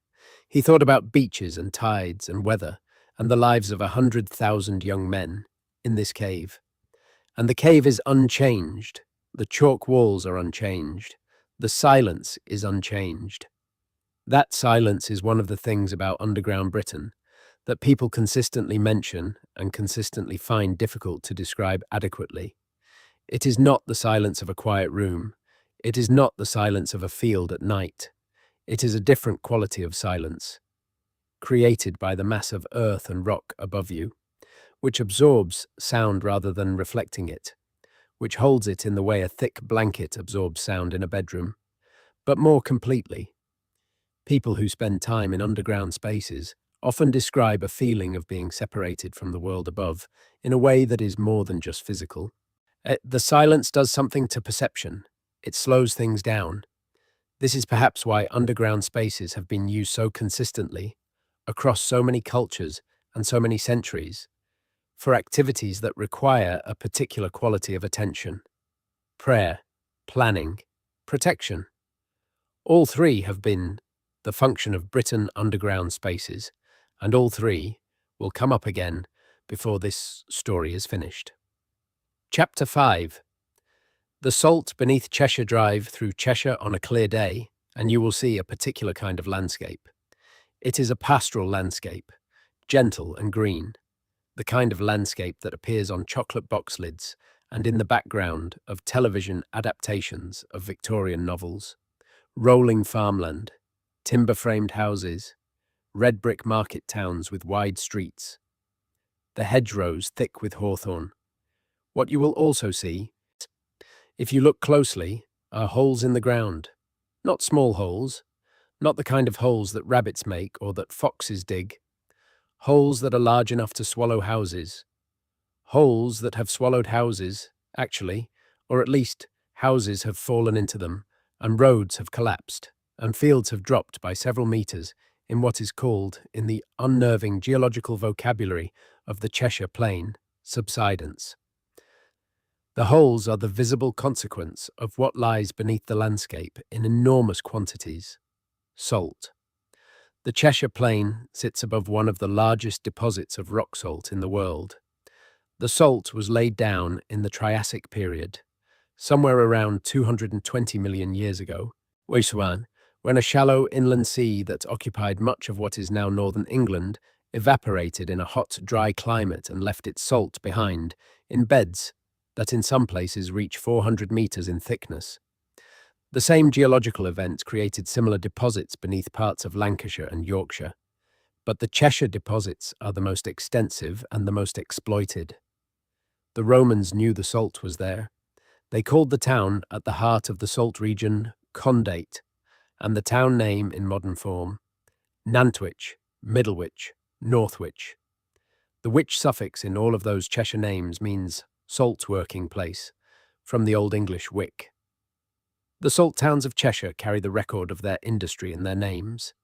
He thought about beaches and tides and weather and the lives of 100,000 young men in this cave. And the cave is unchanged. The chalk walls are unchanged. The silence is unchanged. That silence is one of the things about underground Britain that people consistently mention and consistently find difficult to describe adequately. It is not the silence of a quiet room. It is not the silence of a field at night. It is a different quality of silence, created by the mass of earth and rock above you, which absorbs sound rather than reflecting it, which holds it in the way a thick blanket absorbs sound in a bedroom, but more completely. People who spend time in underground spaces often describe a feeling of being separated from the world above in a way that is more than just physical. The silence does something to perception. It slows things down. This is perhaps why underground spaces have been used so consistently, across so many cultures and so many centuries, for activities that require a particular quality of attention: prayer, planning, protection. All three have been the function of Britain underground spaces, and all three will come up again before this story is finished. Chapter 5. The salt beneath Cheshire Drive through Cheshire on a clear day, and you will see a particular kind of landscape. It is a pastoral landscape, gentle and green, the kind of landscape that appears on chocolate box lids and in the background of television adaptations of Victorian novels. Rolling farmland, timber-framed houses, red brick market towns with wide streets, the hedgerows thick with hawthorn. What you will also see, if you look closely, are holes in the ground. Not small holes, not the kind of holes that rabbits make or that foxes dig. Holes that are large enough to swallow houses. Holes that have swallowed houses, actually, or at least houses have fallen into them, and roads have collapsed, and fields have dropped by several meters in what is called, in the unnerving geological vocabulary of the Cheshire Plain, subsidence. The holes are the visible consequence of what lies beneath the landscape in enormous quantities: salt. The Cheshire Plain sits above one of the largest deposits of rock salt in the world. The salt was laid down in the Triassic period, somewhere around 220 million years ago, when a shallow inland sea that occupied much of what is now northern England evaporated in a hot, dry climate and left its salt behind in beds that in some places reach 400 meters in thickness. The same geological event created similar deposits beneath parts of Lancashire and Yorkshire, but the Cheshire deposits are the most extensive and the most exploited. The Romans knew the salt was there. They called the town at the heart of the salt region Condate, and the town name in modern form, Nantwich, Middlewich, Northwich. The wich suffix in all of those Cheshire names means salt working place, from the Old English wick. The salt towns of Cheshire carry the record of their industry in their names.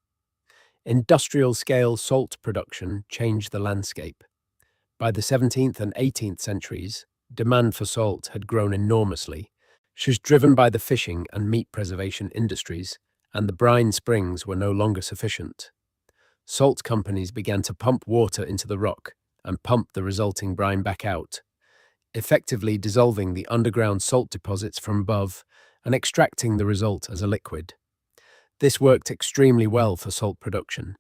Industrial-scale salt production changed the landscape. By the 17th and 18th centuries, demand for salt had grown enormously, driven by the fishing and meat preservation industries, and the brine springs were no longer sufficient. Salt companies began to pump water into the rock and pump the resulting brine back out, effectively dissolving the underground salt deposits from above and extracting the result as a liquid. This worked extremely well for salt production.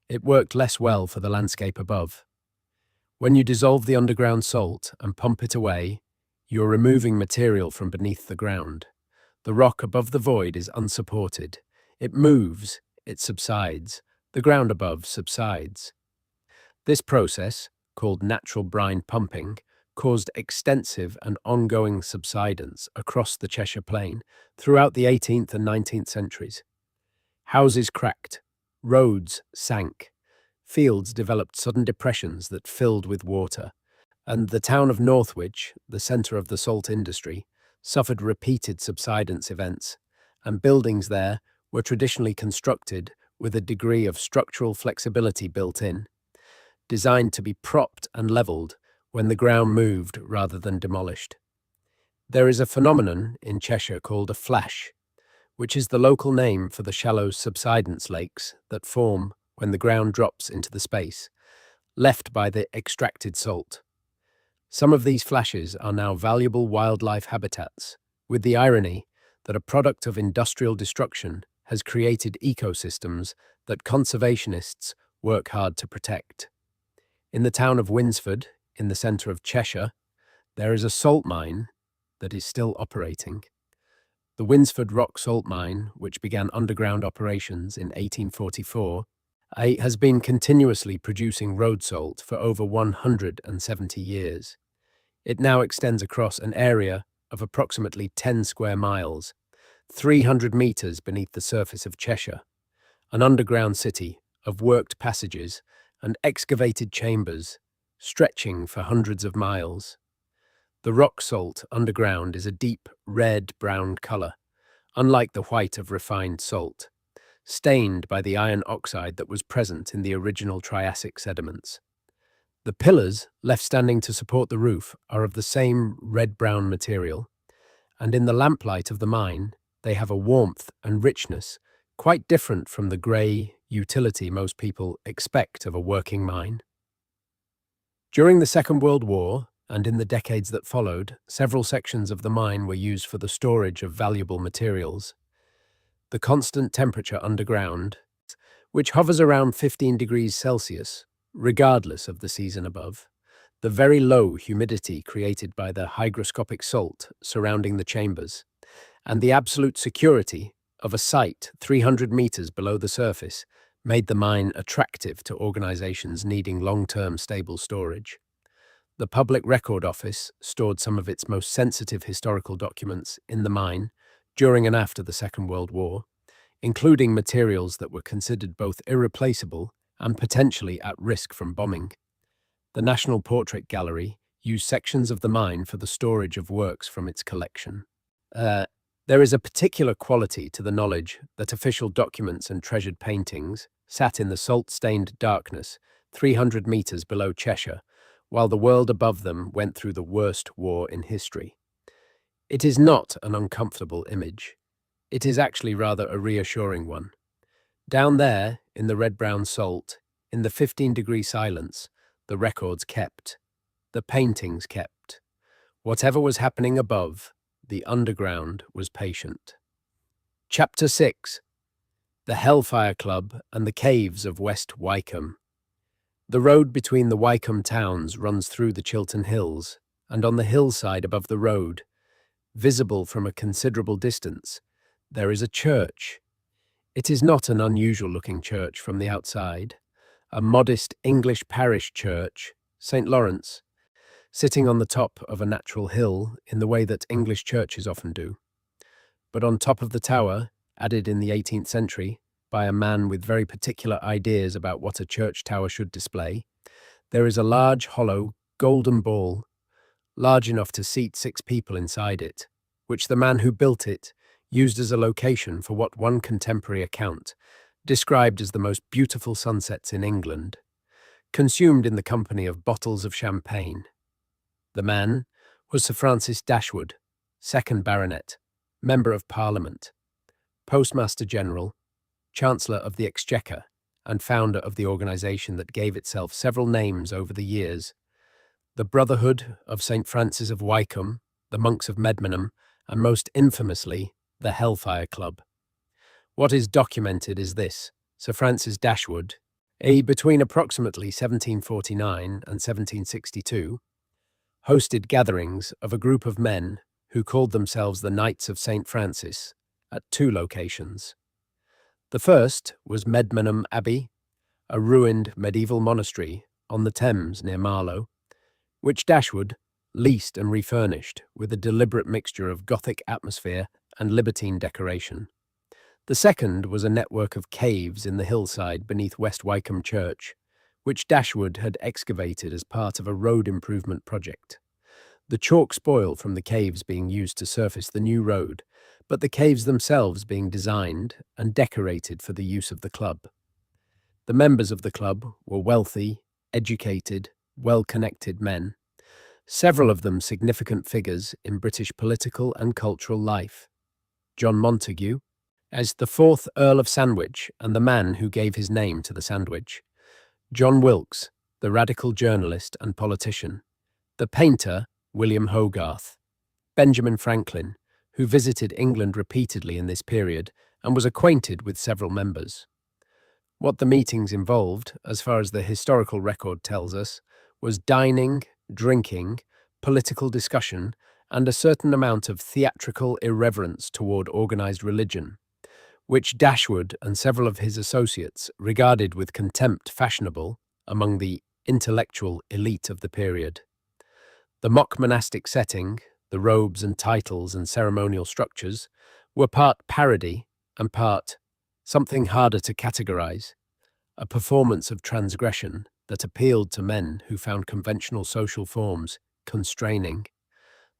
It worked less well for the landscape above. When you dissolve the underground salt and pump it away, you're removing material from beneath the ground. The rock above the void is unsupported. It moves, it subsides. The ground above subsides. This process, called natural brine pumping, caused extensive and ongoing subsidence across the Cheshire Plain throughout the 18th and 19th centuries. Houses cracked, roads sank, fields developed sudden depressions that filled with water, and the town of Northwich, the centre of the salt industry, suffered repeated subsidence events, and buildings there were traditionally constructed with a degree of structural flexibility built in, designed to be propped and levelled when the ground moved rather than demolished. There is a phenomenon in Cheshire called a flash, which is the local name for the shallow subsidence lakes that form when the ground drops into the space, left by the extracted salt. Some of these flashes are now valuable wildlife habitats, with the irony that a product of industrial destruction has created ecosystems that conservationists work hard to protect. In the town of Winsford, in the centre of Cheshire, there is a salt mine that is still operating. The Winsford Rock Salt Mine, which began underground operations in 1844, has been continuously producing road salt for over 170 years. It now extends across an area of approximately 10 square miles, 300 metres beneath the surface of Cheshire, an underground city of worked passages and excavated chambers stretching for hundreds of miles. The rock salt underground is a deep red-brown colour, unlike the white of refined salt, stained by the iron oxide that was present in the original Triassic sediments. The pillars left standing to support the roof are of the same red-brown material, and in the lamplight of the mine, they have a warmth and richness quite different from the grey utility most people expect of a working mine. During the Second World War, and in the decades that followed, several sections of the mine were used for the storage of valuable materials. The constant temperature underground, which hovers around 15 degrees Celsius, regardless of the season above, the very low humidity created by the hygroscopic salt surrounding the chambers, and the absolute security of a site 300 meters below the surface made the mine attractive to organizations needing long-term stable storage. The Public Record Office stored some of its most sensitive historical documents in the mine during and after the Second World War, including materials that were considered both irreplaceable and potentially at risk from bombing. The National Portrait Gallery used sections of the mine for the storage of works from its collection. There is a particular quality to the knowledge that official documents and treasured paintings sat in the salt-stained darkness 300 meters below Cheshire, while the world above them went through the worst war in history. It is not an uncomfortable image. It is actually rather a reassuring one. Down there, in the red-brown salt, in the 15-degree silence, the records kept, the paintings kept. Whatever was happening above, the underground was patient. Chapter 6. The Hellfire Club and the Caves of West Wycombe. The road between the Wycombe towns runs through the Chiltern Hills, and on the hillside above the road, visible from a considerable distance, there is a church. It is not an unusual-looking church from the outside, a modest English parish church, St. Lawrence, sitting on the top of a natural hill in the way that English churches often do. But on top of the tower, added in the 18th century by a man with very particular ideas about what a church tower should display, there is a large, hollow, golden ball, large enough to seat 6 people inside it, which the man who built it used as a location for what one contemporary account described as the most beautiful sunsets in England, consumed in the company of bottles of champagne. The man was Sir Francis Dashwood, 2nd Baronet, Member of Parliament, Postmaster General, Chancellor of the Exchequer, and founder of the organisation that gave itself several names over the years: the Brotherhood of St. Francis of Wycombe, the Monks of Medmenham, and most infamously, the Hellfire Club. What is documented is this: Sir Francis Dashwood, between approximately 1749 and 1762, hosted gatherings of a group of men who called themselves the Knights of St. Francis at 2 locations. The first was Medmenham Abbey, a ruined medieval monastery on the Thames near Marlow, which Dashwood leased and refurnished with a deliberate mixture of Gothic atmosphere and Libertine decoration. The second was a network of caves in the hillside beneath West Wycombe Church, which Dashwood had excavated as part of a road improvement project. The chalk spoil from the caves being used to surface the new road, but the caves themselves being designed and decorated for the use of the club. The members of the club were wealthy, educated, well-connected men, several of them significant figures in British political and cultural life. John Montagu, as the 4th Earl of Sandwich and the man who gave his name to the sandwich; John Wilkes, the radical journalist and politician; the painter, William Hogarth; Benjamin Franklin, who visited England repeatedly in this period and was acquainted with several members. What the meetings involved, as far as the historical record tells us, was dining, drinking, political discussion, and a certain amount of theatrical irreverence toward organized religion, which Dashwood and several of his associates regarded with contempt fashionable among the intellectual elite of the period. The mock monastic setting, the robes and titles and ceremonial structures, were part parody and part something harder to categorize, a performance of transgression that appealed to men who found conventional social forms constraining.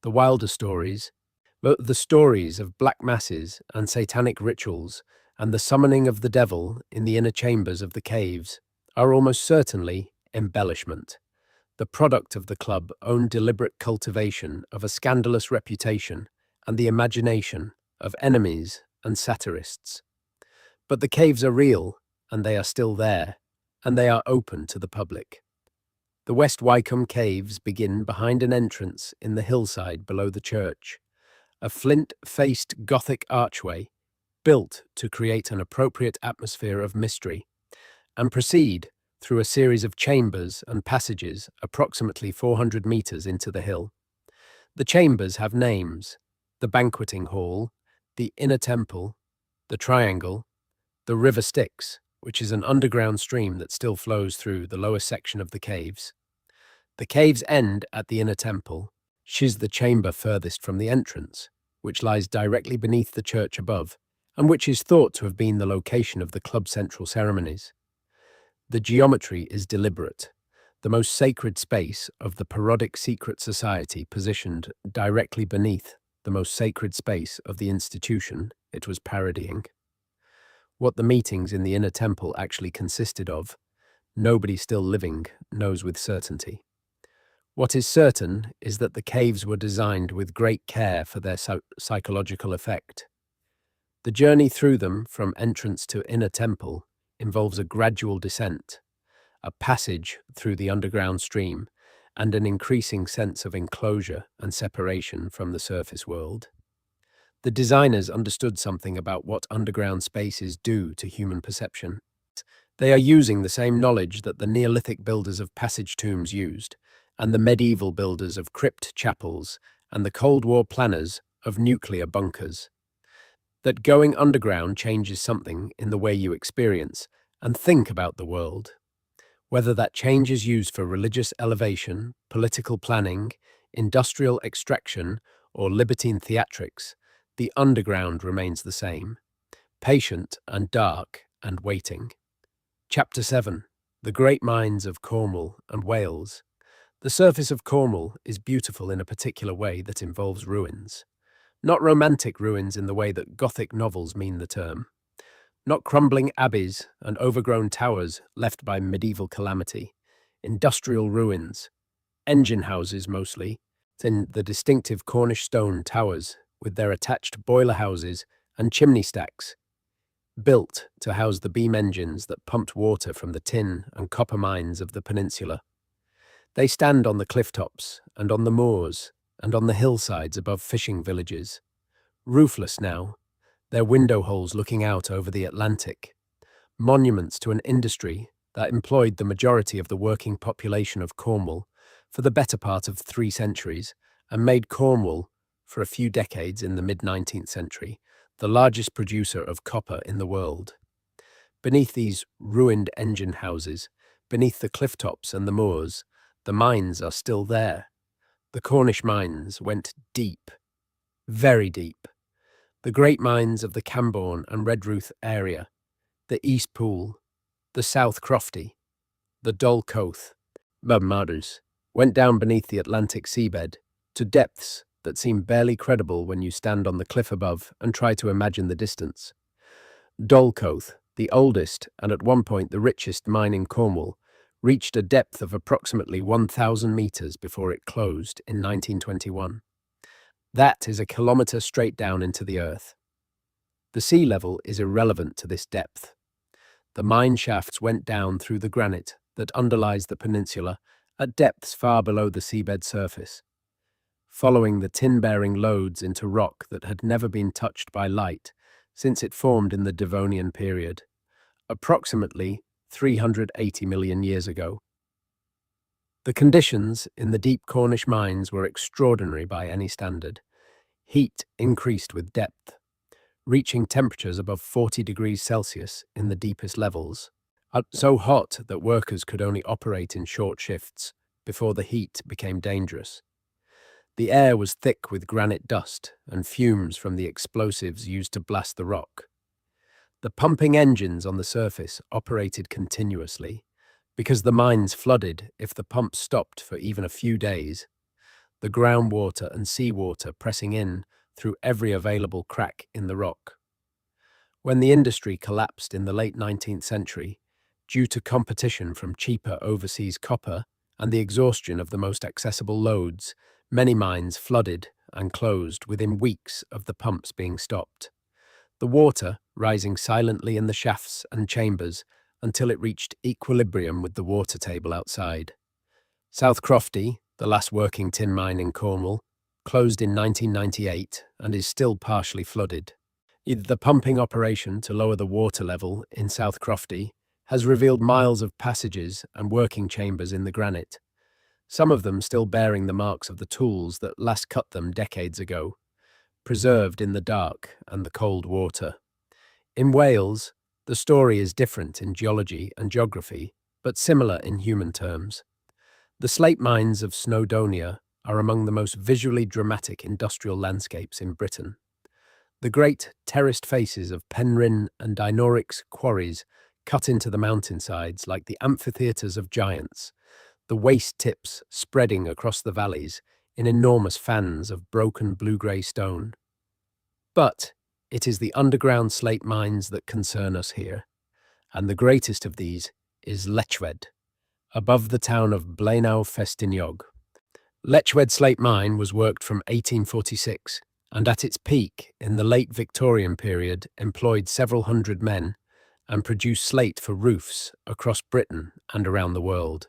The wilder stories, the stories of black masses and satanic rituals and the summoning of the devil in the inner chambers of the caves, are almost certainly embellishment, the product of the club's own deliberate cultivation of a scandalous reputation and the imagination of enemies and satirists. But the caves are real, and they are still there, and they are open to the public. The West Wycombe Caves begin behind an entrance in the hillside below the church, a flint-faced Gothic archway built to create an appropriate atmosphere of mystery, and proceed through a series of chambers and passages approximately 400 meters into the hill. The chambers have names: the banqueting hall, the inner temple, the triangle, the River Styx, which is an underground stream that still flows through the lower section of the caves. The caves end at the inner temple, which is the chamber furthest from the entrance, which lies directly beneath the church above, and which is thought to have been the location of the club's central ceremonies. The geometry is deliberate, the most sacred space of the parodic secret society positioned directly beneath the most sacred space of the institution it was parodying. What the meetings in the inner temple actually consisted of, nobody still living knows with certainty. What is certain is that the caves were designed with great care for their psychological effect. The journey through them from entrance to inner temple involves a gradual descent, a passage through the underground stream, and an increasing sense of enclosure and separation from the surface world. The designers understood something about what underground spaces do to human perception. They are using the same knowledge that the Neolithic builders of passage tombs used, and the medieval builders of crypt chapels, and the Cold War planners of nuclear bunkers. That going underground changes something in the way you experience and think about the world. Whether that change is used for religious elevation, political planning, industrial extraction, or libertine theatrics, the underground remains the same, patient and dark and waiting. Chapter 7. The Great Mines of Cornwall and Wales. The surface of Cornwall is beautiful in a particular way that involves ruins. Not romantic ruins in the way that Gothic novels mean the term. Not crumbling abbeys and overgrown towers left by medieval calamity. Industrial ruins. Engine houses mostly, in the distinctive Cornish stone towers with their attached boiler houses and chimney stacks, built to house the beam engines that pumped water from the tin and copper mines of the peninsula. They stand on the cliff tops and on the moors and on the hillsides above fishing villages, roofless now, their window holes looking out over the Atlantic, monuments to an industry that employed the majority of the working population of Cornwall for the better part of 3 centuries and made Cornwall, for a few decades in the mid-19th century, the largest producer of copper in the world. Beneath these ruined engine houses, beneath the cliff tops and the moors, the mines are still there. The Cornish mines went deep, very deep. The great mines of the Camborne and Redruth area, the East Pool, the South Crofty, the Dol Coath, Murders, went down beneath the Atlantic seabed to depths that seem barely credible when you stand on the cliff above and try to imagine the distance. Dol Coath, the oldest and at one point the richest mine in Cornwall, reached a depth of approximately 1,000 meters before it closed in 1921. That is a kilometer straight down into the earth. The sea level is irrelevant to this depth. The mine shafts went down through the granite that underlies the peninsula at depths far below the seabed surface, following the tin-bearing lodes into rock that had never been touched by light since it formed in the Devonian period, approximately 380 million years ago. The conditions in the deep Cornish mines were extraordinary by any standard. Heat increased with depth, reaching temperatures above 40 degrees Celsius in the deepest levels, so hot that workers could only operate in short shifts before the heat became dangerous. The air was thick with granite dust and fumes from the explosives used to blast the rock. The pumping engines on the surface operated continuously because the mines flooded if the pump stopped for even a few days, the groundwater and seawater pressing in through every available crack in the rock. When the industry collapsed in the late 19th century, due to competition from cheaper overseas copper and the exhaustion of the most accessible lodes, many mines flooded and closed within weeks of the pumps being stopped. The water rising silently in the shafts and chambers until it reached equilibrium with the water table outside. South Crofty, the last working tin mine in Cornwall, closed in 1998 and is still partially flooded. The pumping operation to lower the water level in South Crofty has revealed miles of passages and working chambers in the granite, some of them still bearing the marks of the tools that last cut them decades ago, preserved in the dark and the cold water. In Wales, the story is different in geology and geography, but similar in human terms. The slate mines of Snowdonia are among the most visually dramatic industrial landscapes in Britain. The great terraced faces of Penrhyn and Dinorix quarries cut into the mountainsides like the amphitheatres of giants, the waste tips spreading across the valleys in enormous fans of broken blue-grey stone. But it is the underground slate mines that concern us here, and the greatest of these is Letchwed, above the town of Blaenau Festiniog. Letchwed slate mine was worked from 1846, and at its peak in the late Victorian period employed several hundred men and produced slate for roofs across Britain and around the world.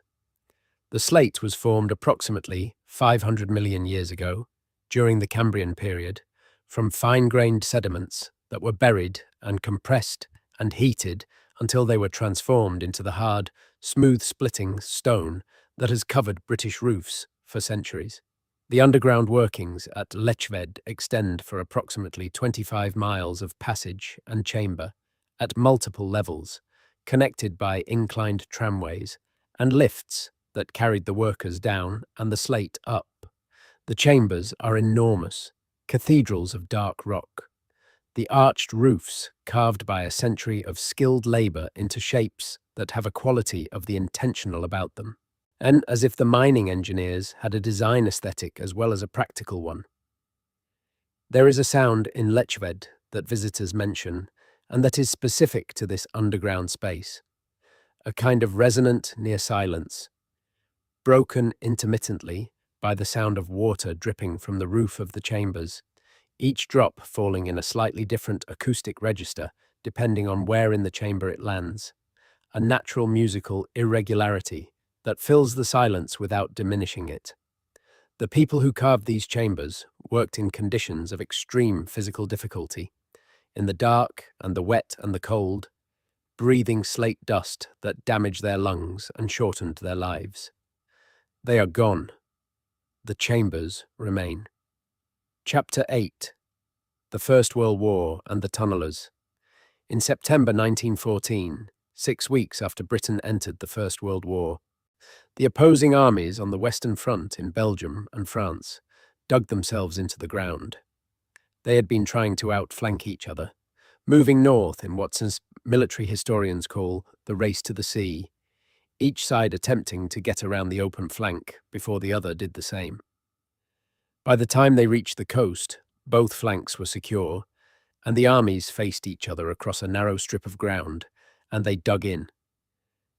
The slate was formed approximately 500 million years ago, during the Cambrian period, from fine-grained sediments that were buried and compressed and heated until they were transformed into the hard, smooth-splitting stone that has covered British roofs for centuries. The underground workings at Letchwed extend for approximately 25 miles of passage and chamber at multiple levels, connected by inclined tramways and lifts that carried the workers down and the slate up. The chambers are enormous, cathedrals of dark rock. The arched roofs carved by a century of skilled labour into shapes that have a quality of the intentional about them, and as if the mining engineers had a design aesthetic as well as a practical one. There is a sound in Letchwed that visitors mention, and that is specific to this underground space, a kind of resonant near silence, broken intermittently by the sound of water dripping from the roof of the chambers, each drop falling in a slightly different acoustic register depending on where in the chamber it lands, a natural musical irregularity that fills the silence without diminishing it. The people who carved these chambers worked in conditions of extreme physical difficulty, in the dark and the wet and the cold, breathing slate dust that damaged their lungs and shortened their lives. They are gone. The chambers remain. Chapter 8. The First World War and the Tunnellers. In September 1914, 6 weeks after Britain entered the First World War, the opposing armies on the Western Front in Belgium and France dug themselves into the ground. They had been trying to outflank each other, moving north in what military historians call the race to the sea, each side attempting to get around the open flank before the other did the same. By the time they reached the coast, both flanks were secure, and the armies faced each other across a narrow strip of ground, and they dug in.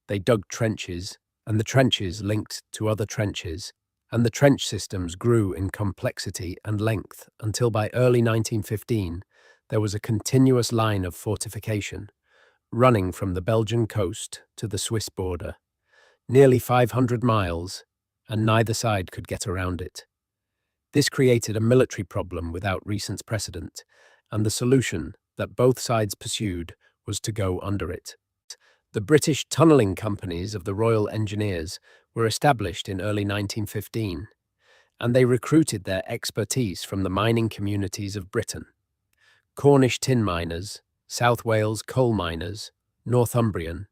They dug trenches, and the trenches linked to other trenches, and the trench systems grew in complexity and length until by early 1915 there was a continuous line of fortification, running from the Belgian coast to the Swiss border, nearly 500 miles, and neither side could get around it. This created a military problem without recent precedent, and the solution that both sides pursued was to go under it. The British tunnelling companies of the Royal Engineers were established in early 1915, and they recruited their expertise from the mining communities of Britain: Cornish tin miners, South Wales coal miners, Northumbrian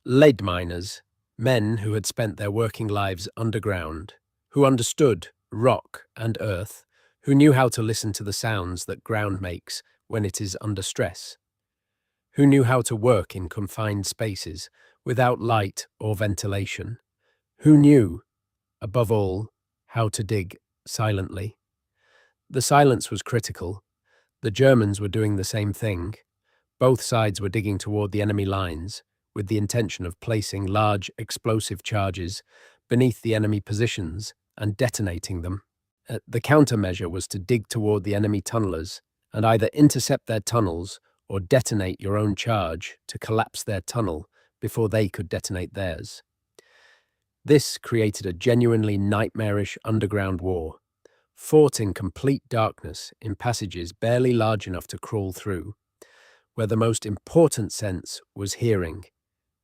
lead miners, men who had spent their working lives underground, who understood rock and earth, who knew how to listen to the sounds that ground makes when it is under stress, who knew how to work in confined spaces without light or ventilation, who knew, above all, how to dig silently. The silence was critical. The Germans were doing the same thing. Both sides were digging toward the enemy lines, with the intention of placing large explosive charges beneath the enemy positions and detonating them. The countermeasure was to dig toward the enemy tunnellers and either intercept their tunnels or detonate your own charge to collapse their tunnel before they could detonate theirs. This created a genuinely nightmarish underground war, fought in complete darkness in passages barely large enough to crawl through, where the most important sense was hearing,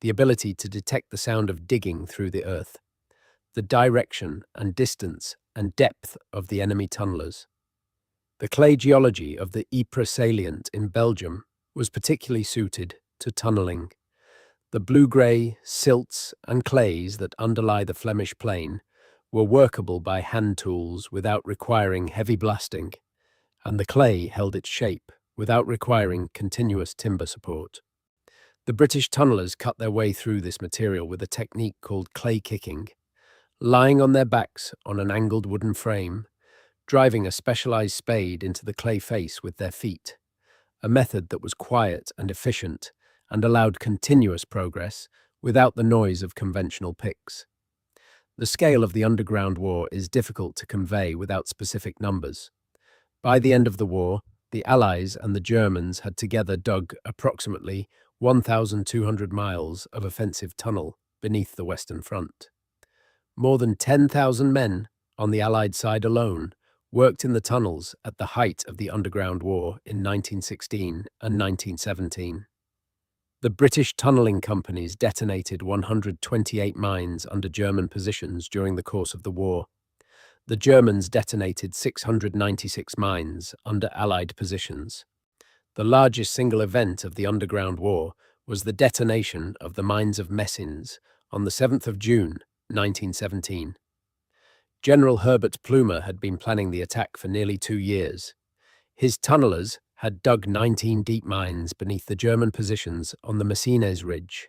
the ability to detect the sound of digging through the earth, the direction and distance and depth of the enemy tunnelers. The clay geology of the Ypres salient in Belgium was particularly suited to tunneling. The blue-grey silts and clays that underlie the Flemish plain were workable by hand tools without requiring heavy blasting, and the clay held its shape without requiring continuous timber support. The British tunnellers cut their way through this material with a technique called clay kicking, lying on their backs on an angled wooden frame, driving a specialized spade into the clay face with their feet, a method that was quiet and efficient and allowed continuous progress without the noise of conventional picks. The scale of the Underground War is difficult to convey without specific numbers. By the end of the war, the Allies and the Germans had together dug approximately 1,200 miles of offensive tunnel beneath the Western Front. More than 10,000 men on the Allied side alone worked in the tunnels at the height of the Underground War in 1916 and 1917. The British tunnelling companies detonated 128 mines under German positions during the course of the war. The Germans detonated 696 mines under Allied positions. The largest single event of the Underground War was the detonation of the mines of Messines on the 7th of June, 1917. General Herbert Plumer had been planning the attack for nearly 2 years. His tunnellers had dug 19 deep mines beneath the German positions on the Messines Ridge,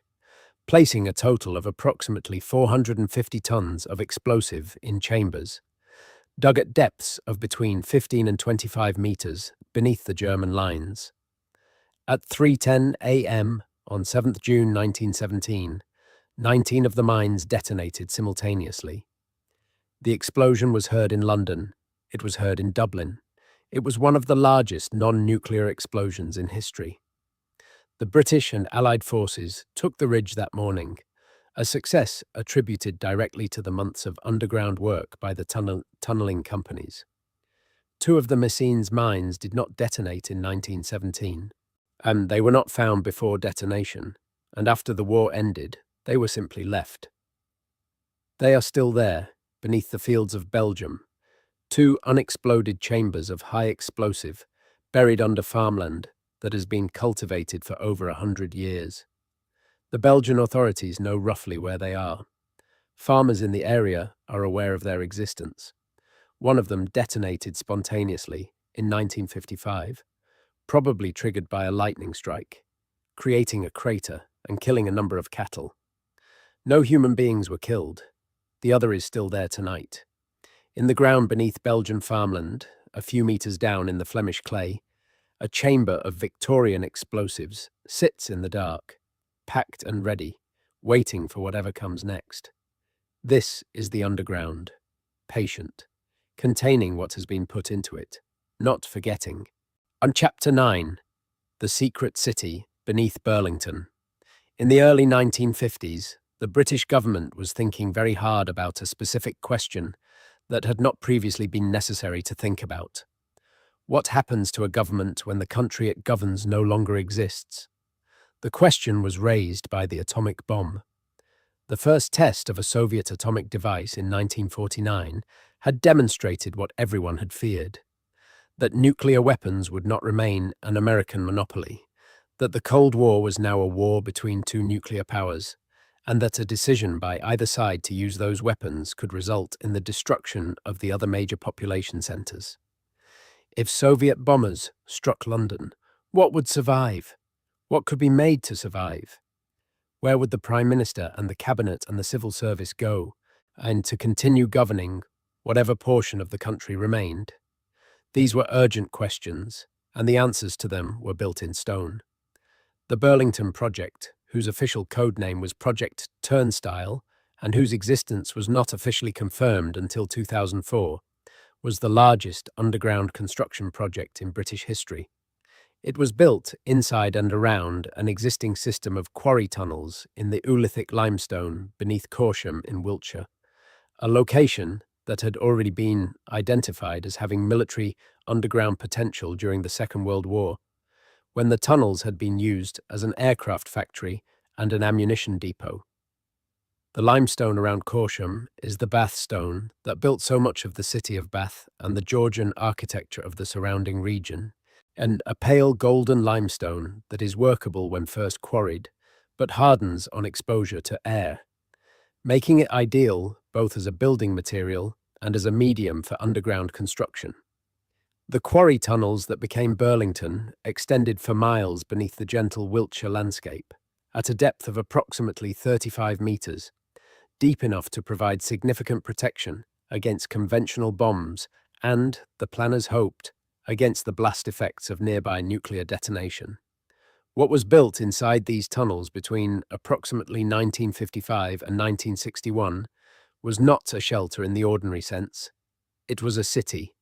placing a total of approximately 450 tons of explosive in chambers, dug at depths of between 15 and 25 meters beneath the German lines. At 3:10 a.m. on 7th June 1917, 19 of the mines detonated simultaneously. The explosion was heard in London. It was heard in Dublin. It was one of the largest non-nuclear explosions in history. The British and Allied forces took the ridge that morning, a success attributed directly to the months of underground work by the tunnelling companies. 2 of the Messines mines did not detonate in 1917, and they were not found before detonation, and after the war ended, they were simply left. They are still there, beneath the fields of Belgium, 2 unexploded chambers of high explosive buried under farmland that has been cultivated for over 100 years. The Belgian authorities know roughly where they are. Farmers in the area are aware of their existence. One of them detonated spontaneously in 1955, probably triggered by a lightning strike, creating a crater and killing a number of cattle. No human beings were killed. The other is still there tonight. In the ground beneath Belgian farmland, a few meters down in the Flemish clay, a chamber of Victorian explosives sits in the dark, packed and ready, waiting for whatever comes next. This is the underground, patient, containing what has been put into it, not forgetting. On Chapter 9, The Secret City Beneath Burlington. In the early 1950s, the British government was thinking very hard about a specific question that had not previously been necessary to think about. What happens to a government when the country it governs no longer exists? The question was raised by the atomic bomb. The first test of a Soviet atomic device in 1949 had demonstrated what everyone had feared, that nuclear weapons would not remain an American monopoly, that the Cold War was now a war between 2 nuclear powers, and that a decision by either side to use those weapons could result in the destruction of the other major population centers. If Soviet bombers struck London, what would survive? What could be made to survive? Where would the Prime Minister and the Cabinet and the Civil Service go, and to continue governing whatever portion of the country remained? These were urgent questions, and the answers to them were built in stone. The Burlington Project, whose official code name was Project Turnstile, and whose existence was not officially confirmed until 2004, was the largest underground construction project in British history. It was built inside and around an existing system of quarry tunnels in the Oolithic limestone beneath Corsham in Wiltshire, a location that had already been identified as having military underground potential during the Second World War, when the tunnels had been used as an aircraft factory and an ammunition depot. The limestone around Corsham is the Bath stone that built so much of the city of Bath and the Georgian architecture of the surrounding region, and a pale golden limestone that is workable when first quarried, but hardens on exposure to air, making it ideal both as a building material and as a medium for underground construction. The quarry tunnels that became Burlington extended for miles beneath the gentle Wiltshire landscape, at a depth of approximately 35 metres, deep enough to provide significant protection against conventional bombs and, the planners hoped, against the blast effects of nearby nuclear detonation. What was built inside these tunnels between approximately 1955 and 1961 was not a shelter in the ordinary sense. It was a city.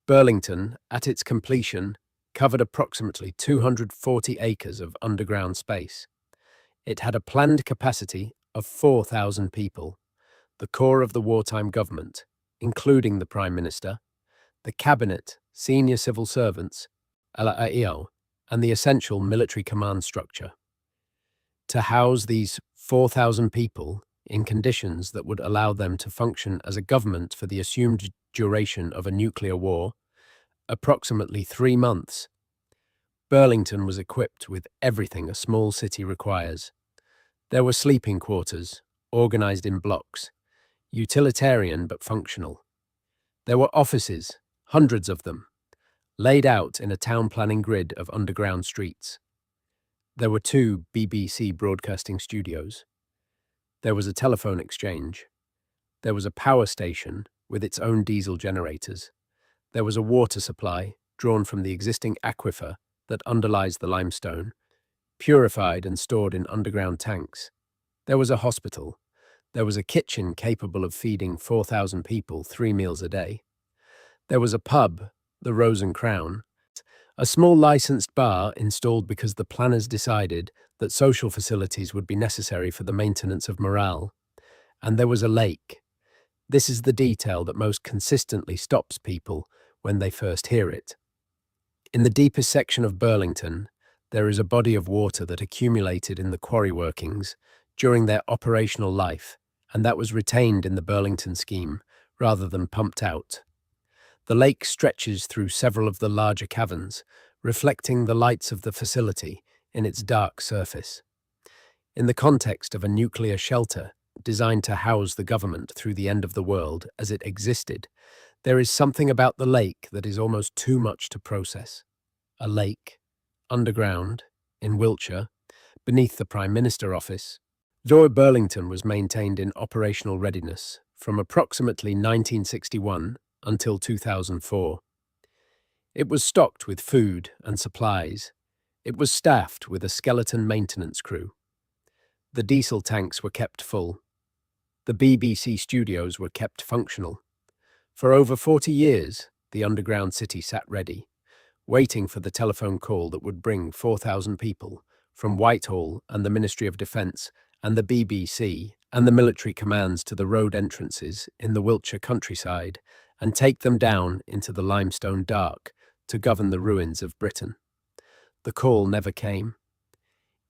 Burlington, at its completion, covered approximately 240 acres of underground space. It had a planned capacity of 4,000 people, the core of the wartime government, including the Prime Minister, the Cabinet, senior civil servants, and the essential military command structure. To house these 4,000 people in conditions that would allow them to function as a government for the assumed duration of a nuclear war, approximately 3 months, Burlington was equipped with everything a small city requires. There were sleeping quarters, organized in blocks, utilitarian but functional. There were offices, hundreds of them, laid out in a town planning grid of underground streets. There were 2 BBC broadcasting studios. There was a telephone exchange. There was a power station with its own diesel generators. There was a water supply drawn from the existing aquifer that underlies the limestone, purified and stored in underground tanks. There was a hospital. There was a kitchen capable of feeding 4,000 people 3 meals a day. There was a pub, the Rose and Crown, a small licensed bar installed because the planners decided that social facilities would be necessary for the maintenance of morale. And there was a lake. This is the detail that most consistently stops people when they first hear it. In the deepest section of Burlington, there is a body of water that accumulated in the quarry workings during their operational life, and that was retained in the Burlington scheme rather than pumped out. The lake stretches through several of the larger caverns, reflecting the lights of the facility in its dark surface. In the context of a nuclear shelter designed to house the government through the end of the world as it existed, there is something about the lake that is almost too much to process. A lake, underground, in Wiltshire, beneath the Prime Minister office. Though Burlington was maintained in operational readiness from approximately 1961 until 2004. It was stocked with food and supplies. It was staffed with a skeleton maintenance crew. The diesel tanks were kept full. The BBC studios were kept functional. For over 40 years, the underground city sat ready, waiting for the telephone call that would bring 4,000 people from Whitehall and the Ministry of Defence and the BBC and the military commands to the road entrances in the Wiltshire countryside and take them down into the limestone dark to govern the ruins of Britain. The call never came.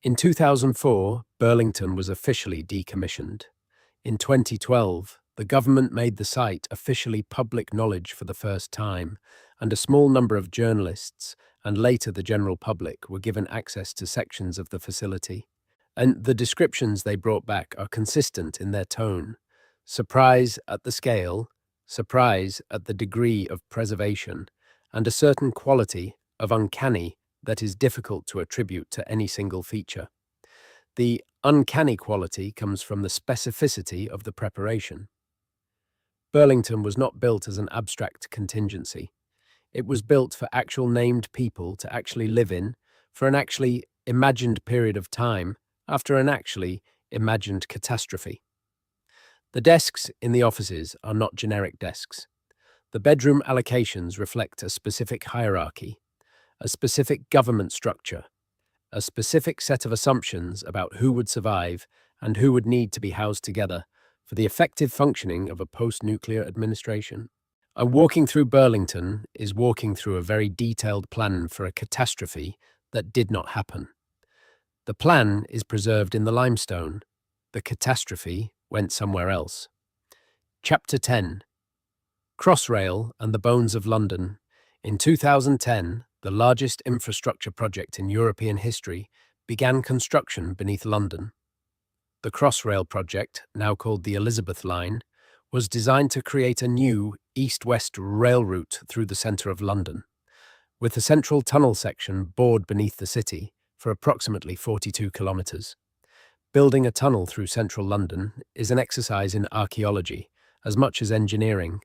In 2004, Burlington was officially decommissioned. In 2012, the government made the site officially public knowledge for the first time, and a small number of journalists and later the general public were given access to sections of the facility. And the descriptions they brought back are consistent in their tone. Surprise at the scale, surprise at the degree of preservation, and a certain quality of uncanny that is difficult to attribute to any single feature. The uncanny quality comes from the specificity of the preparation. Burlington was not built as an abstract contingency. It was built for actual named people to actually live in, for an actually imagined period of time, after an actually imagined catastrophe. The desks in the offices are not generic desks. The bedroom allocations reflect a specific hierarchy. a specific government structure, a specific set of assumptions about who would survive and who would need to be housed together for the effective functioning of a post-nuclear administration. And walking through Burlington is walking through a very detailed plan for a catastrophe that did not happen. The plan is preserved in the limestone. The catastrophe went somewhere else. Chapter 10. Crossrail and the Bones of London. In 2010, the largest infrastructure project in European history began construction beneath London. The Crossrail project, now called the Elizabeth Line, was designed to create a new east-west rail route through the centre of London, with the central tunnel section bored beneath the city for approximately 42 kilometres. Building a tunnel through central London is an exercise in archaeology as much as engineering.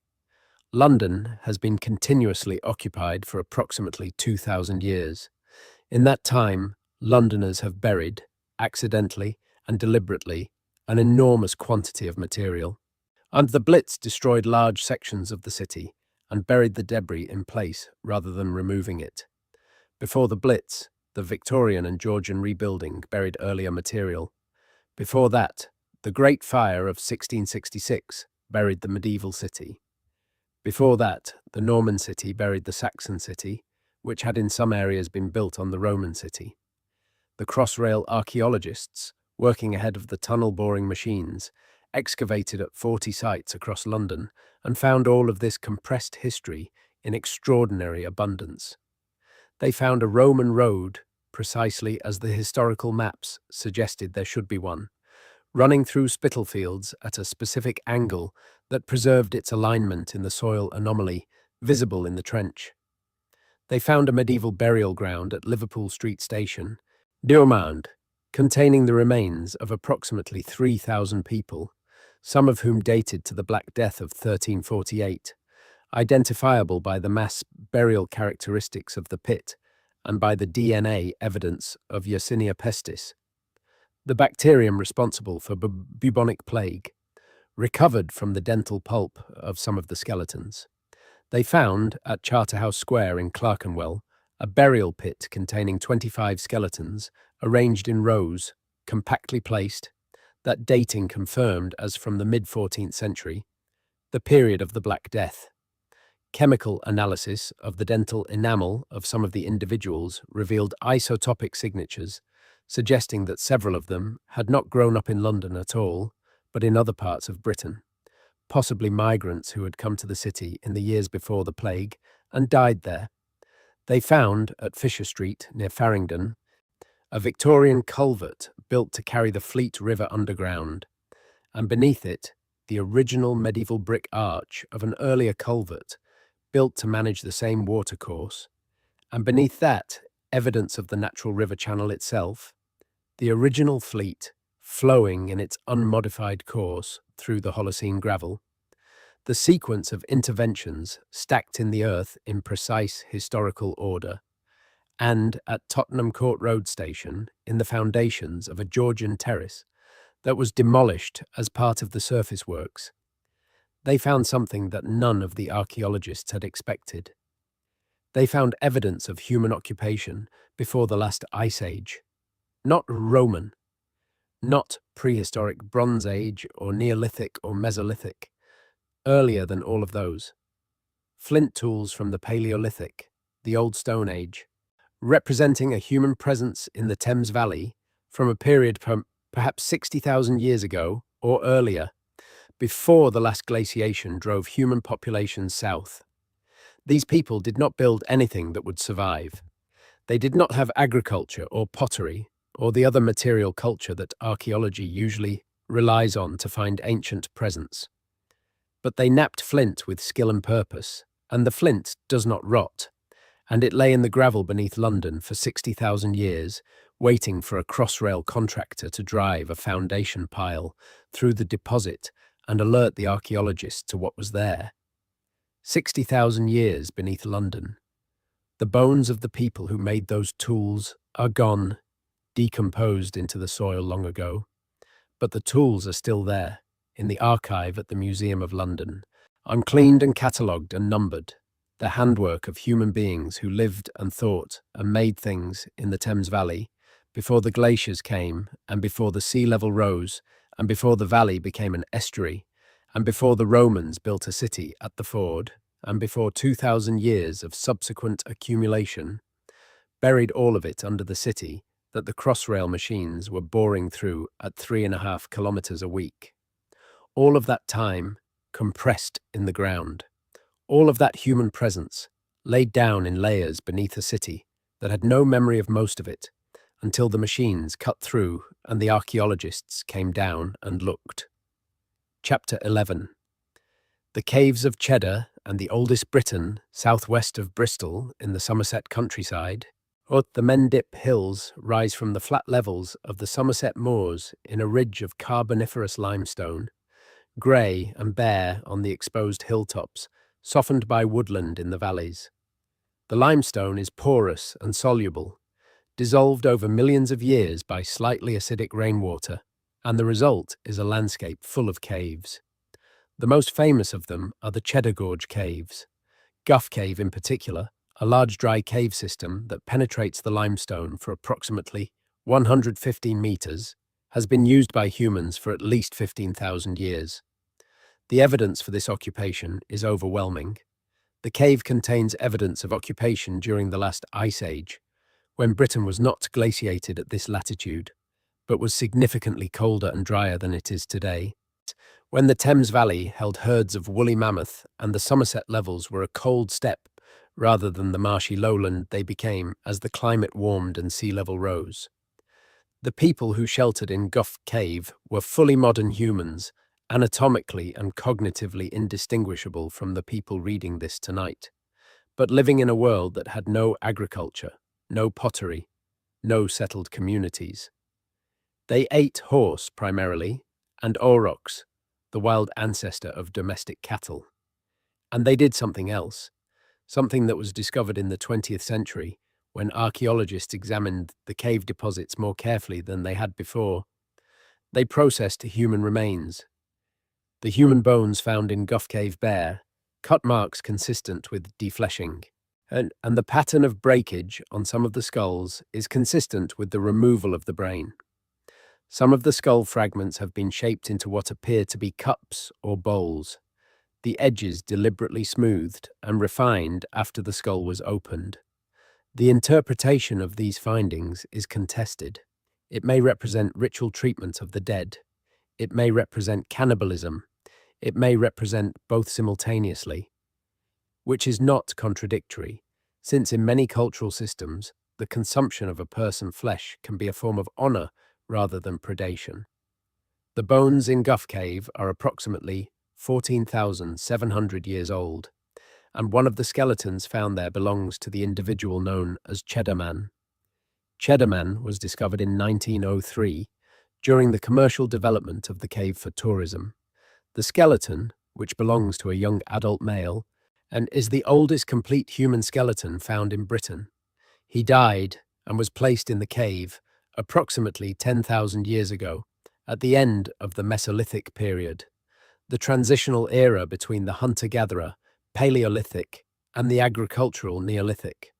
London has been continuously occupied for approximately 2,000 years. In that time, Londoners have buried, accidentally and deliberately, an enormous quantity of material. And the Blitz destroyed large sections of the city and buried the debris in place rather than removing it. Before the Blitz, the Victorian and Georgian rebuilding buried earlier material. Before that, the Great Fire of 1666 buried the medieval city. Before that, the Norman city buried the Saxon city, which had in some areas been built on the Roman city. The Crossrail archaeologists, working ahead of the tunnel-boring machines, excavated at 40 sites across London and found all of this compressed history in extraordinary abundance. They found a Roman road, precisely as the historical maps suggested there should be one, running through Spitalfields at a specific angle that preserved its alignment in the soil anomaly visible in the trench. They found a medieval burial ground at Liverpool Street Station, Mound, containing the remains of approximately 3,000 people, some of whom dated to the Black Death of 1348, identifiable by the mass burial characteristics of the pit and by the DNA evidence of Yersinia pestis, the bacterium responsible for bubonic plague, recovered from the dental pulp of some of the skeletons. They found, at Charterhouse Square in Clerkenwell, a burial pit containing 25 skeletons arranged in rows, compactly placed, that dating confirmed as from the mid-14th century, the period of the Black Death. Chemical analysis of the dental enamel of some of the individuals revealed isotopic signatures, suggesting that several of them had not grown up in London at all, but in other parts of Britain, possibly migrants who had come to the city in the years before the plague and died there. They found, at Fisher Street, near Farringdon, a Victorian culvert built to carry the Fleet River underground, and beneath it, the original medieval brick arch of an earlier culvert built to manage the same watercourse, and beneath that, evidence of the natural river channel itself, the original fleet flowing in its unmodified course through the Holocene gravel, the sequence of interventions stacked in the earth in precise historical order, and at Tottenham Court Road Station in the foundations of a Georgian terrace that was demolished as part of the surface works. They found something that none of the archaeologists had expected. They found evidence of human occupation before the last ice age. Not Roman, not prehistoric Bronze Age or Neolithic or Mesolithic, earlier than all of those. Flint tools from the Paleolithic, the Old Stone Age, representing a human presence in the Thames Valley from a period perhaps 60,000 years ago or earlier, before the last glaciation drove human populations south. These people did not build anything that would survive. They did not have agriculture or pottery or the other material culture that archaeology usually relies on to find ancient presence. But they knapped flint with skill and purpose, and the flint does not rot, and it lay in the gravel beneath London for 60,000 years, waiting for a Crossrail contractor to drive a foundation pile through the deposit and alert the archaeologists to what was there. 60,000 years beneath London. The bones of the people who made those tools are gone, decomposed into the soil long ago, but the tools are still there, in the archive at the Museum of London, uncleaned and catalogued and numbered. the handwork of human beings who lived and thought and made things in the Thames Valley before the glaciers came and before the sea level rose and before the valley became an estuary and before the Romans built a city at the ford and before 2,000 years of subsequent accumulation buried all of it under the city that the Crossrail machines were boring through at 3.5 kilometers a week. All of that time compressed in the ground. All of that human presence laid down in layers beneath a city that had no memory of most of it until the machines cut through and the archaeologists came down and looked. Chapter 11. The caves of Cheddar and the oldest Britain, southwest of Bristol in the Somerset countryside, or the Mendip Hills rise from the flat levels of the Somerset moors in a ridge of Carboniferous limestone, grey and bare on the exposed hilltops, softened by woodland in the valleys. The limestone is porous and soluble, dissolved over millions of years by slightly acidic rainwater, and the result is a landscape full of caves. The most famous of them are the Cheddar Gorge caves. Guff Cave in particular, a large dry cave system that penetrates the limestone for approximately 115 meters, has been used by humans for at least 15,000 years. The evidence for this occupation is overwhelming. The cave contains evidence of occupation during the last ice age, when Britain was not glaciated at this latitude, but was significantly colder and drier than it is today. When the Thames Valley held herds of woolly mammoth and the Somerset levels were a cold steppe rather than the marshy lowland they became as the climate warmed and sea level rose. The people who sheltered in Guff Cave were fully modern humans, anatomically and cognitively indistinguishable from the people reading this tonight, but living in a world that had no agriculture, no pottery, no settled communities. They ate horse primarily, and aurochs, the wild ancestor of domestic cattle. And they did something else, something that was discovered in the 20th century when archaeologists examined the cave deposits more carefully than they had before. They processed human remains. The human bones found in Guff Cave bear cut marks consistent with defleshing, and the pattern of breakage on some of the skulls is consistent with the removal of the brain. Some of the skull fragments have been shaped into what appear to be cups or bowls, the edges deliberately smoothed and refined after the skull was opened. The interpretation of these findings is contested. It may represent ritual treatment of the dead. It may represent cannibalism. It may represent both simultaneously, which is not contradictory, since in many cultural systems, the consumption of a person's flesh can be a form of honor rather than predation. The bones in Guff Cave are approximately 14,700 years old, and one of the skeletons found there belongs to the individual known as Cheddar Man. Cheddar Man was discovered in 1903 during the commercial development of the cave for tourism. The skeleton, which belongs to a young adult male, and is the oldest complete human skeleton found in Britain. He died and was placed in the cave approximately 10,000 years ago, at the end of the Mesolithic period, the transitional era between the hunter-gatherer, Paleolithic, and the agricultural Neolithic.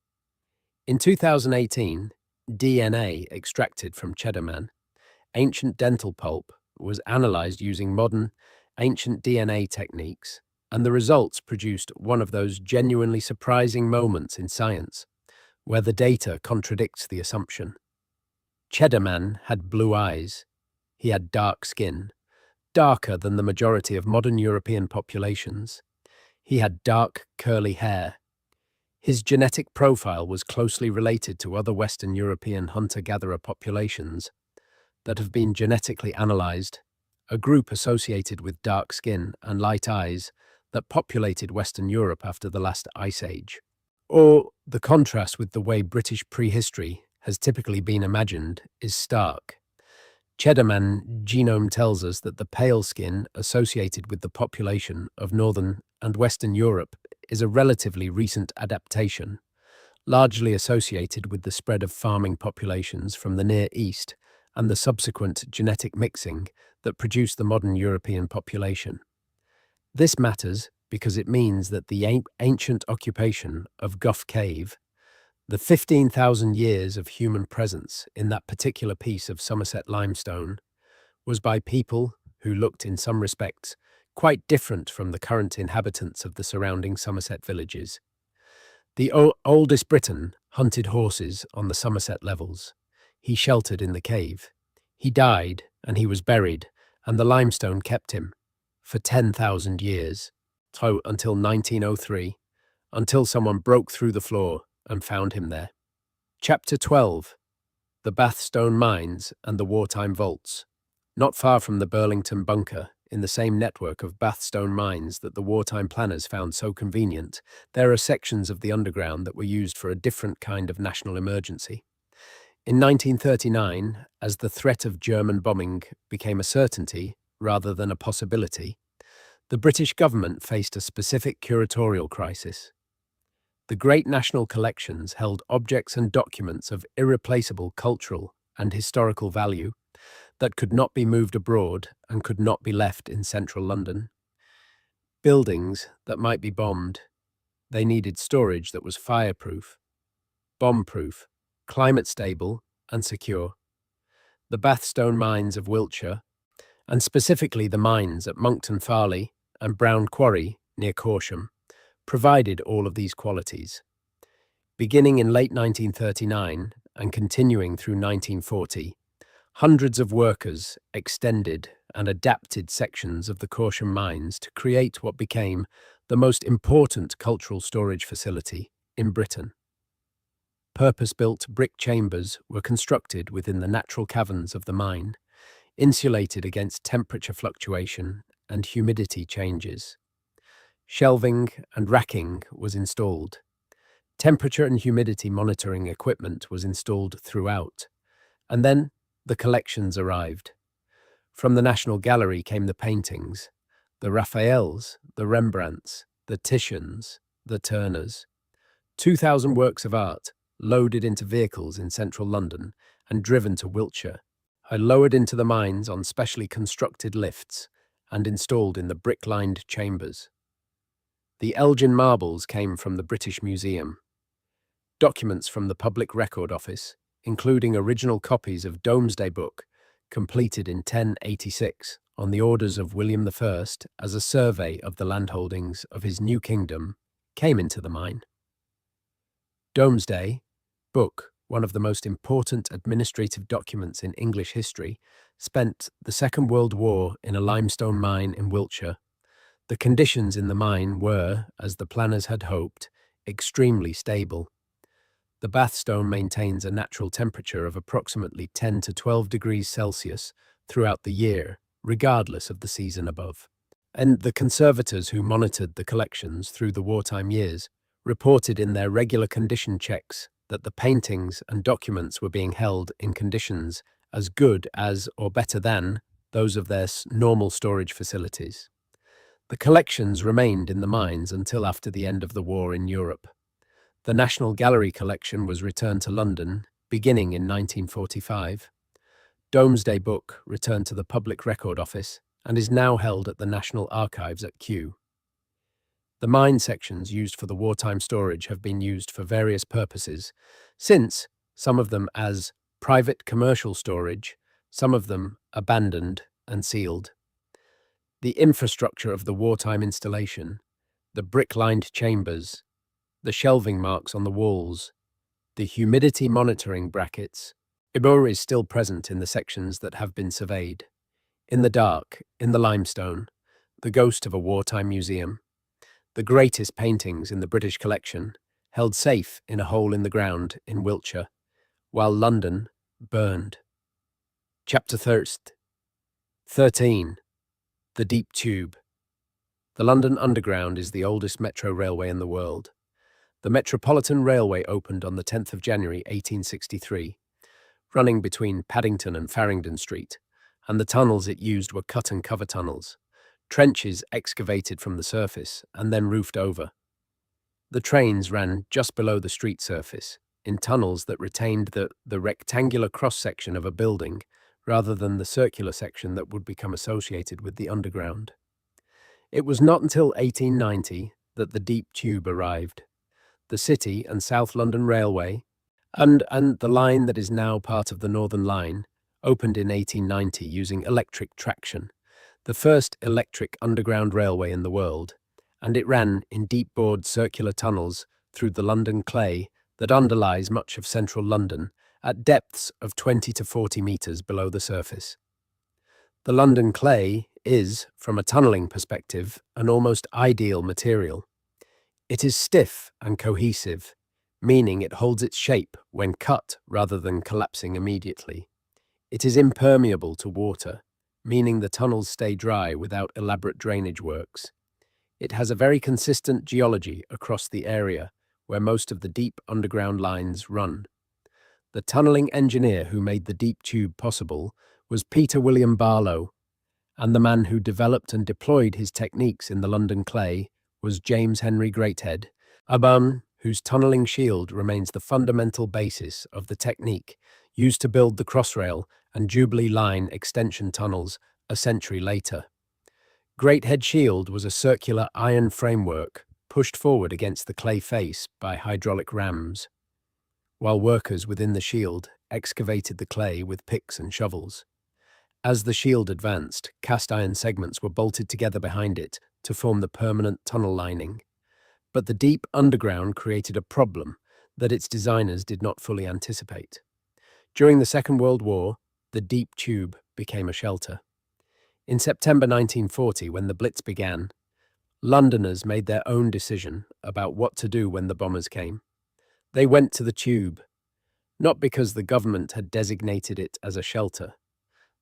In 2018, DNA extracted from Cheddar Man, ancient dental pulp, was analyzed using modern, ancient DNA techniques, and the results produced one of those genuinely surprising moments in science, where the data contradicts the assumption. Cheddar Man had blue eyes. He had dark skin, darker than the majority of modern European populations. He had dark, curly hair. His genetic profile was closely related to other Western European hunter-gatherer populations that have been genetically analyzed, a group associated with dark skin and light eyes that populated Western Europe after the last ice age. Or the contrast with the way British prehistory has typically been imagined is stark. Cheddar Man genome tells us that the pale skin associated with the population of Northern and Western Europe is a relatively recent adaptation, largely associated with the spread of farming populations from the Near East and the subsequent genetic mixing that produced the modern European population. This matters because it means that the ancient occupation of Gough Cave, the 15,000 years of human presence in that particular piece of Somerset limestone, was by people who looked in some respects quite different from the current inhabitants of the surrounding Somerset villages. The oldest Briton hunted horses on the Somerset levels. He sheltered in the cave. He died, and he was buried, and the limestone kept him for 10,000 years, so until 1903, until someone broke through the floor and found him there. Chapter 12. The Bathstone Mines and the Wartime Vaults. Not far from the Burlington bunker, in the same network of Bathstone mines that the wartime planners found so convenient, there are sections of the underground that were used for a different kind of national emergency. In 1939, as the threat of German bombing became a certainty rather than a possibility, the British government faced a specific curatorial crisis. The great national collections held objects and documents of irreplaceable cultural and historical value that could not be moved abroad and could not be left in central London. Buildings that might be bombed, they needed storage that was fireproof, bomb-proof, climate-stable and secure. The Bathstone mines of Wiltshire, and specifically the mines at Monkton Farley and Brown Quarry near Corsham, provided all of these qualities. Beginning in late 1939 and continuing through 1940, hundreds of workers extended and adapted sections of the Corsham mines to create what became the most important cultural storage facility in Britain. Purpose-built brick chambers were constructed within the natural caverns of the mine, insulated against temperature fluctuation and humidity changes. Shelving and racking was installed. Temperature and humidity monitoring equipment was installed throughout. And then the collections arrived. From the National Gallery came the paintings, the Raphaels, the Rembrandts, the Titians, the Turners. 2,000 works of art loaded into vehicles in central London and driven to Wiltshire, are lowered into the mines on specially constructed lifts and installed in the brick-lined chambers. The Elgin marbles came from the British Museum. Documents from the Public Record Office, including original copies of Domesday Book, completed in 1086 on the orders of William I as a survey of the landholdings of his new kingdom, came into the mine. Domesday Book, one of the most important administrative documents in English history, spent the Second World War in a limestone mine in Wiltshire. The conditions in the mine were, as the planners had hoped, extremely stable. The Bathstone maintains a natural temperature of approximately 10 to 12 degrees Celsius throughout the year, regardless of the season above. And the conservators who monitored the collections through the wartime years reported in their regular condition checks that the paintings and documents were being held in conditions as good as or better than those of their normal storage facilities. The collections remained in the mines until after the end of the war in Europe. The National Gallery collection was returned to London, beginning in 1945. Domesday Book returned to the Public Record Office and is now held at the National Archives at Kew. The mine sections used for the wartime storage have been used for various purposes, since some of them as private commercial storage, some of them abandoned and sealed. The infrastructure of the wartime installation, the brick-lined chambers, the shelving marks on the walls, the humidity monitoring brackets, Ibor is still present in the sections that have been surveyed. In the dark, in the limestone, the ghost of a wartime museum, the greatest paintings in the British collection, held safe in a hole in the ground in Wiltshire, while London burned. Chapter 13. The Deep Tube. The London Underground is the oldest metro railway in the world. The Metropolitan Railway opened on the 10th of January 1863, running between Paddington and Farringdon Street, and the tunnels it used were cut-and-cover tunnels, trenches excavated from the surface and then roofed over. The trains ran just below the street surface, in tunnels that retained the rectangular cross-section of a building rather than the circular section that would become associated with the underground. It was not until 1890 that the deep tube arrived. The City and South London Railway, and the line that is now part of the Northern Line, opened in 1890 using electric traction, the first electric underground railway in the world, and it ran in deep-bored circular tunnels through the London clay that underlies much of central London at depths of 20 to 40 metres below the surface. The London clay is, from a tunnelling perspective, an almost ideal material. It is stiff and cohesive, meaning it holds its shape when cut rather than collapsing immediately. It is impermeable to water, meaning the tunnels stay dry without elaborate drainage works. It has a very consistent geology across the area where most of the deep underground lines run. The tunnelling engineer who made the deep tube possible was Peter William Barlow, and the man who developed and deployed his techniques in the London clay was James Henry Greathead, a man whose tunnelling shield remains the fundamental basis of the technique used to build the Crossrail and Jubilee Line extension tunnels a century later. Greathead shield was a circular iron framework pushed forward against the clay face by hydraulic rams, while workers within the shield excavated the clay with picks and shovels. As the shield advanced, cast iron segments were bolted together behind it to form the permanent tunnel lining. But the deep underground created a problem that its designers did not fully anticipate. During the Second World War, the deep tube became a shelter. In September 1940, when the Blitz began, Londoners made their own decision about what to do when the bombers came. They went to the tube, not because the government had designated it as a shelter.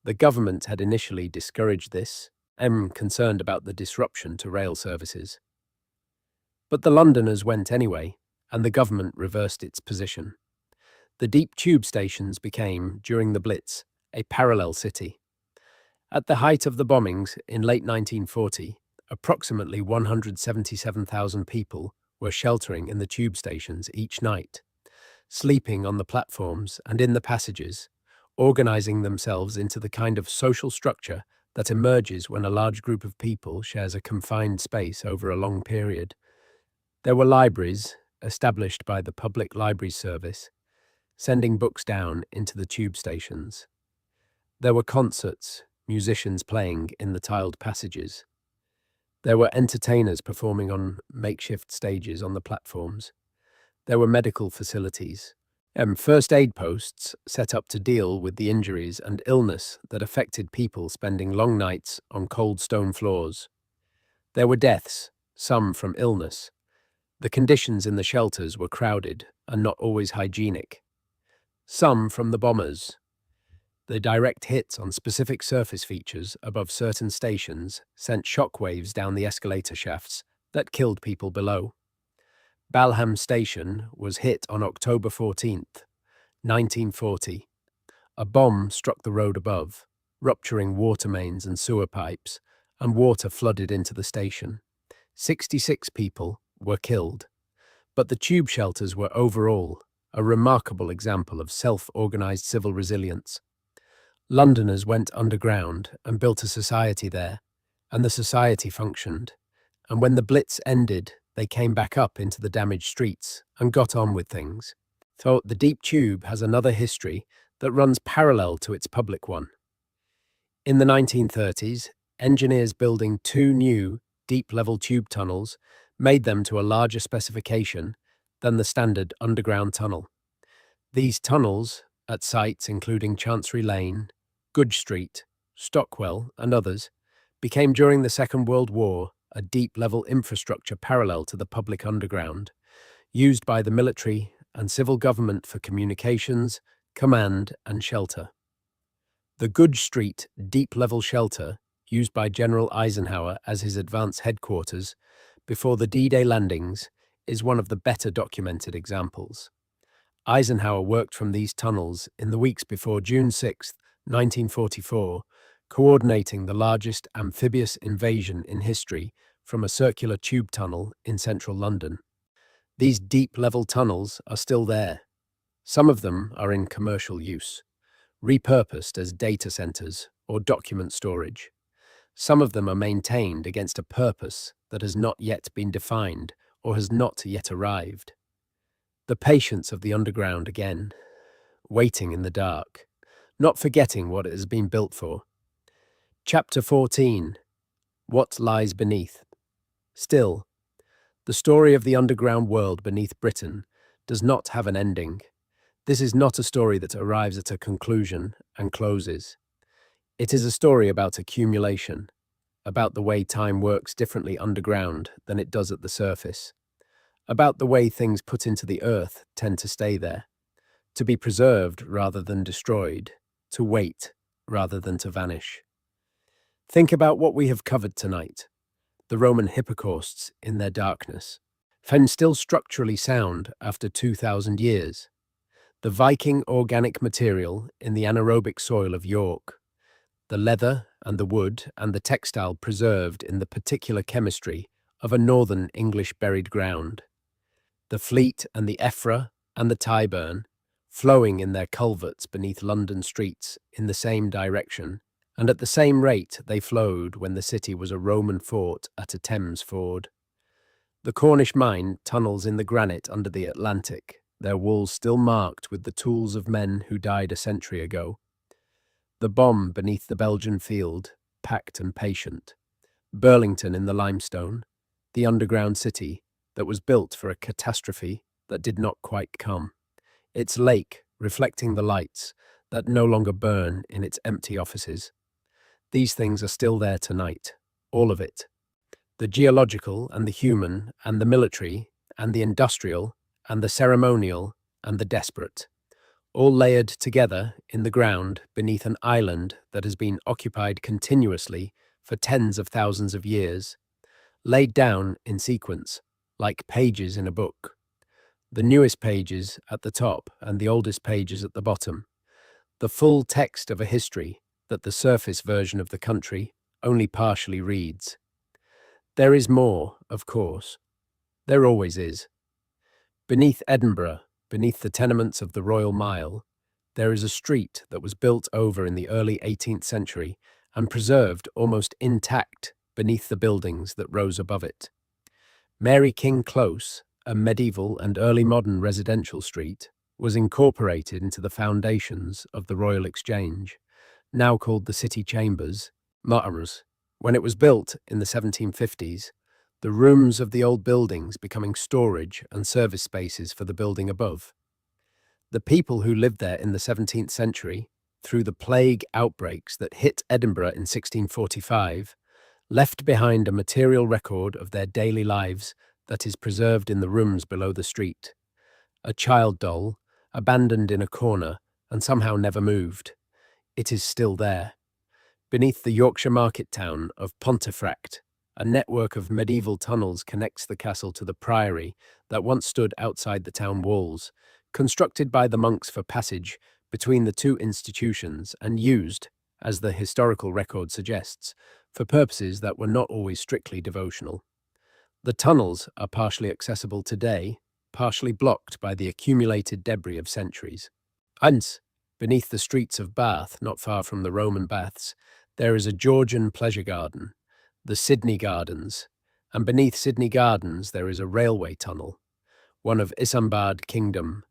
The government had initially discouraged this, concerned about the disruption to rail services. But the Londoners went anyway, and the government reversed its position. The deep tube stations became, during the Blitz, a parallel city. At the height of the bombings in late 1940, approximately 177,000 people were sheltering in the tube stations each night, sleeping on the platforms and in the passages, organizing themselves into the kind of social structure that emerges when a large group of people shares a confined space over a long period. There were libraries, established by the Public Library Service, sending books down into the tube stations. There were concerts, musicians playing in the tiled passages. There were entertainers performing on makeshift stages on the platforms. There were medical facilities, first aid posts set up to deal with the injuries and illness that affected people spending long nights on cold stone floors. There were deaths, some from illness. The conditions in the shelters were crowded and not always hygienic. Some from the bombers. The direct hits on specific surface features above certain stations sent shockwaves down the escalator shafts that killed people below. Balham Station was hit on October 14th, 1940. A bomb struck the road above, rupturing water mains and sewer pipes, and water flooded into the station. 66 people were killed. But the tube shelters were overall a remarkable example of self-organized civil resilience. Londoners went underground and built a society there, and the society functioned. And when the Blitz ended, they came back up into the damaged streets and got on with things. So the deep tube has another history that runs parallel to its public one. In the 1930s, engineers building two new deep-level tube tunnels made them to a larger specification than the standard underground tunnel. These tunnels, at sites including Chancery Lane, Goodge Street, Stockwell, and others, became during the Second World War a deep-level infrastructure parallel to the public underground, used by the military and civil government for communications, command, and shelter. The Goodge Street deep-level shelter, used by General Eisenhower as his advance headquarters before the D-Day landings, is one of the better documented examples. Eisenhower worked from these tunnels in the weeks before June 6, 1944, coordinating the largest amphibious invasion in history from a circular tube tunnel in central London. These deep-level tunnels are still there. Some of them are in commercial use, repurposed as data centers or document storage. Some of them are maintained against a purpose that has not yet been defined or has not yet arrived. The patience of the underground again, waiting in the dark, not forgetting what it has been built for. Chapter 14. What Lies Beneath. Still, the story of the underground world beneath Britain does not have an ending. This is not a story that arrives at a conclusion and closes. It is a story about accumulation, about the way time works differently underground than it does at the surface, about the way things put into the earth tend to stay there, to be preserved rather than destroyed, to wait rather than to vanish. Think about what we have covered tonight. The Roman hypocausts in their darkness, found still structurally sound after 2,000 years. The Viking organic material in the anaerobic soil of York, the leather and the wood and the textile preserved in the particular chemistry of a northern English buried ground. The Fleet and the Effra and the Tyburn, flowing in their culverts beneath London streets in the same direction, and at the same rate they flowed when the city was a Roman fort at a Thames ford. The Cornish mine tunnels in the granite under the Atlantic, their walls still marked with the tools of men who died a century ago. The bomb beneath the Belgian field, packed and patient. Burlington in the limestone, the underground city that was built for a catastrophe that did not quite come. Its lake reflecting the lights that no longer burn in its empty offices. These things are still there tonight, all of it. The geological and the human and the military and the industrial and the ceremonial and the desperate, all layered together in the ground beneath an island that has been occupied continuously for tens of thousands of years, laid down in sequence, like pages in a book. The newest pages at the top and the oldest pages at the bottom. The full text of a history that the surface version of the country only partially reads. There is more, of course. There always is. Beneath Edinburgh, beneath the tenements of the Royal Mile, there is a street that was built over in the early 18th century and preserved almost intact beneath the buildings that rose above it. Mary King Close, a medieval and early modern residential street, was incorporated into the foundations of the Royal Exchange, now called the City Chambers, Mars. When it was built in the 1750s, the rooms of the old buildings becoming storage and service spaces for the building above. The people who lived there in the 17th century, through the plague outbreaks that hit Edinburgh in 1645, left behind a material record of their daily lives that is preserved in the rooms below the street. A child doll, abandoned in a corner and somehow never moved. It is still there. Beneath the Yorkshire market town of Pontefract, a network of medieval tunnels connects the castle to the priory that once stood outside the town walls, constructed by the monks for passage between the two institutions and used, as the historical record suggests, for purposes that were not always strictly devotional. The tunnels are partially accessible today, partially blocked by the accumulated debris of centuries. Hence, beneath the streets of Bath, not far from the Roman baths, there is a Georgian pleasure garden, the Sydney Gardens, and beneath Sydney Gardens there is a railway tunnel, one of Isambard Kingdom.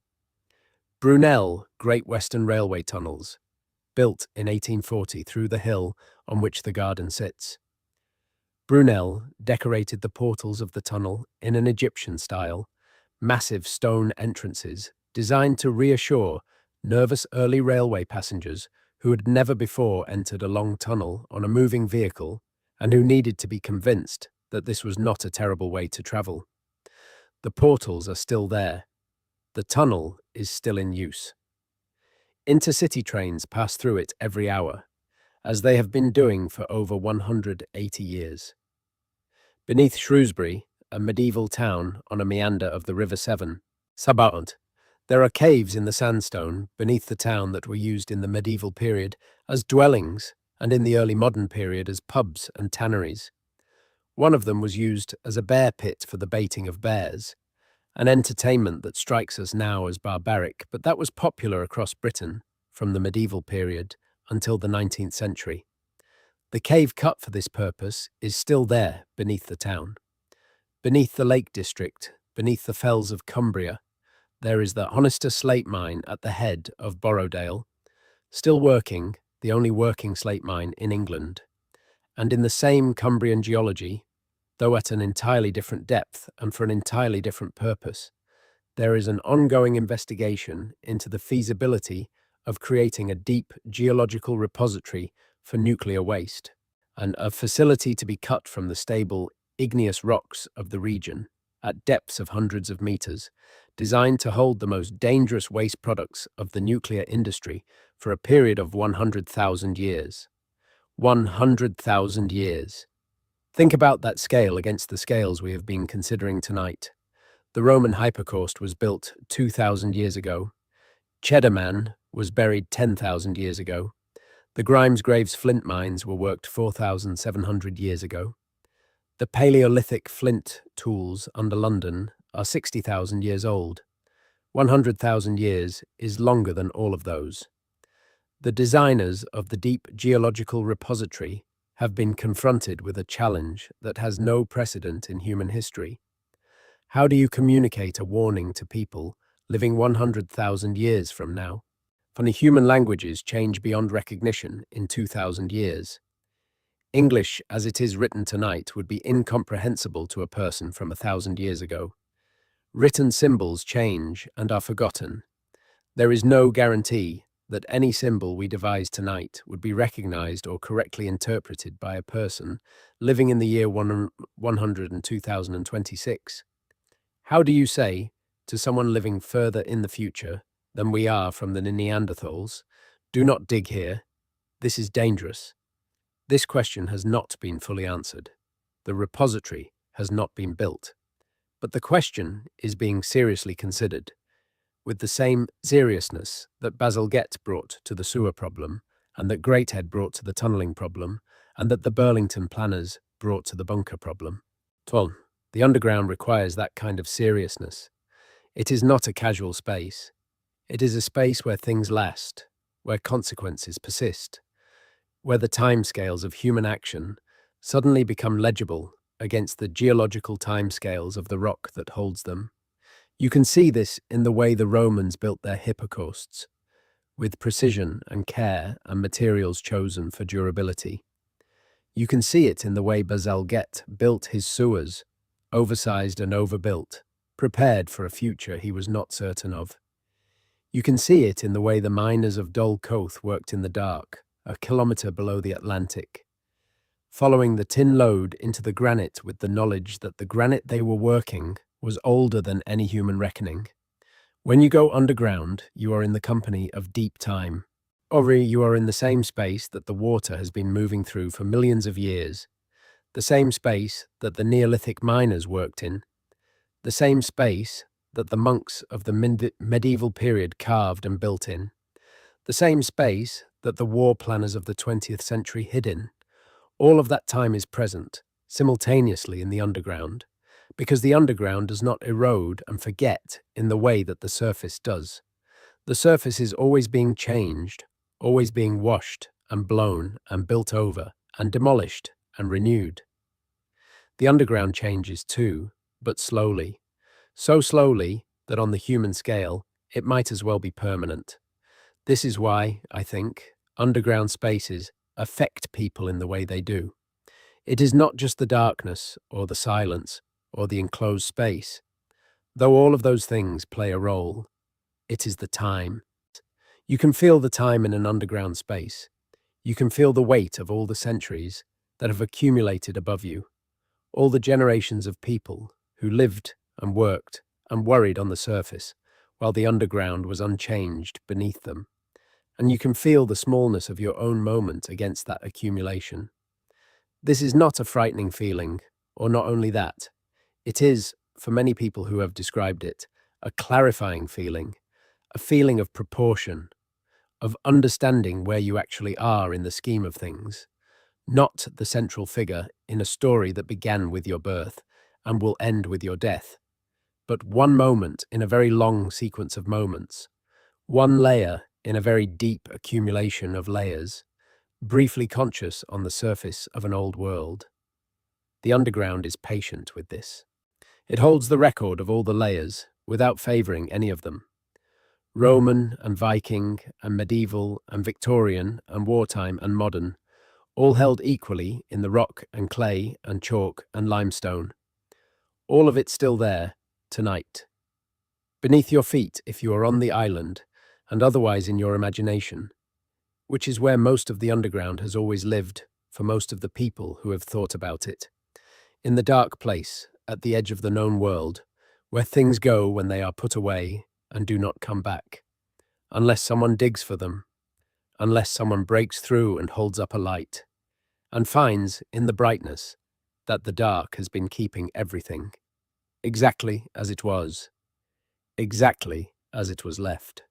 Brunel Great Western Railway Tunnels, built in 1840 through the hill on which the garden sits. Brunel decorated the portals of the tunnel in an Egyptian style, massive stone entrances designed to reassure nervous early railway passengers who had never before entered a long tunnel on a moving vehicle and who needed to be convinced that this was not a terrible way to travel. The portals are still there. The tunnel is still in use. Intercity trains pass through it every hour, as they have been doing for over 180 years. Beneath Shrewsbury, a medieval town on a meander of the River Severn, Sabart, there are caves in the sandstone beneath the town that were used in the medieval period as dwellings and in the early modern period as pubs and tanneries. One of them was used as a bear pit for the baiting of bears, an entertainment that strikes us now as barbaric, but that was popular across Britain from the medieval period until the 19th century. The cave cut for this purpose is still there beneath the town. Beneath the Lake District, beneath the fells of Cumbria, there is the Honister slate mine at the head of Borrowdale, still working, the only working slate mine in England. And in the same Cumbrian geology, though at an entirely different depth and for an entirely different purpose, there is an ongoing investigation into the feasibility of creating a deep geological repository for nuclear waste, and a facility to be cut from the stable igneous rocks of the region at depths of hundreds of meters, designed to hold the most dangerous waste products of the nuclear industry for a period of 100,000 years. 100,000 years. Think about that scale against the scales we have been considering tonight. The Roman hypocaust was built 2,000 years ago. Cheddar Man was buried 10,000 years ago. The Grimes Graves flint mines were worked 4,700 years ago. The Paleolithic flint tools under London are 60,000 years old. 100,000 years is longer than all of those. The designers of the deep geological repository have been confronted with a challenge that has no precedent in human history. How do you communicate a warning to people living 100,000 years from now? Funny, human languages change beyond recognition in 2,000 years. English, as it is written tonight, would be incomprehensible to a person from 1,000 years ago. Written symbols change and are forgotten. There is no guarantee that any symbol we devise tonight would be recognized or correctly interpreted by a person living in the year 100 and 2026. How do you say to someone living further in the future than we are from the Neanderthals, "Do not dig here, this is dangerous"? This question has not been fully answered. The repository has not been built. But the question is being seriously considered, with the same seriousness that Bazalgette brought to the sewer problem, and that Greathead brought to the tunnelling problem, and that the Burlington planners brought to the bunker problem. 12. The underground requires that kind of seriousness. It is not a casual space. It is a space where things last, where consequences persist, where the timescales of human action suddenly become legible against the geological timescales of the rock that holds them. You can see this in the way the Romans built their hypocausts, with precision and care and materials chosen for durability. You can see it in the way Bazalgette built his sewers, oversized and overbuilt, prepared for a future he was not certain of. You can see it in the way the miners of Dol Coath worked in the dark, a kilometre below the Atlantic, following the tin lode into the granite with the knowledge that the granite they were working was older than any human reckoning. When you go underground, you are in the company of deep time. Or you are in the same space that the water has been moving through for millions of years, the same space that the Neolithic miners worked in, the same space that the monks of the medieval period carved and built in, the same space that the war planners of the 20th century hid in. All of that time is present, simultaneously in the underground, because the underground does not erode and forget in the way that the surface does. The surface is always being changed, always being washed and blown and built over and demolished and renewed. The underground changes too, but slowly. So slowly that on the human scale, it might as well be permanent. This is why, I think, underground spaces affect people in the way they do. It is not just the darkness or the silence or the enclosed space. Though all of those things play a role, it is the time. You can feel the time in an underground space. You can feel the weight of all the centuries that have accumulated above you, all the generations of people who lived and worked and worried on the surface while the underground was unchanged beneath them. And you can feel the smallness of your own moment against that accumulation. This is not a frightening feeling, or not only that, it is, for many people who have described it, a clarifying feeling, a feeling of proportion, of understanding where you actually are in the scheme of things, not the central figure in a story that began with your birth and will end with your death, but one moment in a very long sequence of moments, one layer in a very deep accumulation of layers, briefly conscious on the surface of an old world. The underground is patient with this. It holds the record of all the layers, without favouring any of them. Roman and Viking and medieval and Victorian and wartime and modern, all held equally in the rock and clay and chalk and limestone. All of it still there, tonight. Beneath your feet if you are on the island, and otherwise in your imagination, which is where most of the underground has always lived for most of the people who have thought about it. In the dark place, at the edge of the known world, where things go when they are put away and do not come back, unless someone digs for them, unless someone breaks through and holds up a light, and finds, in the brightness, that the dark has been keeping everything, exactly as it was, exactly as it was left.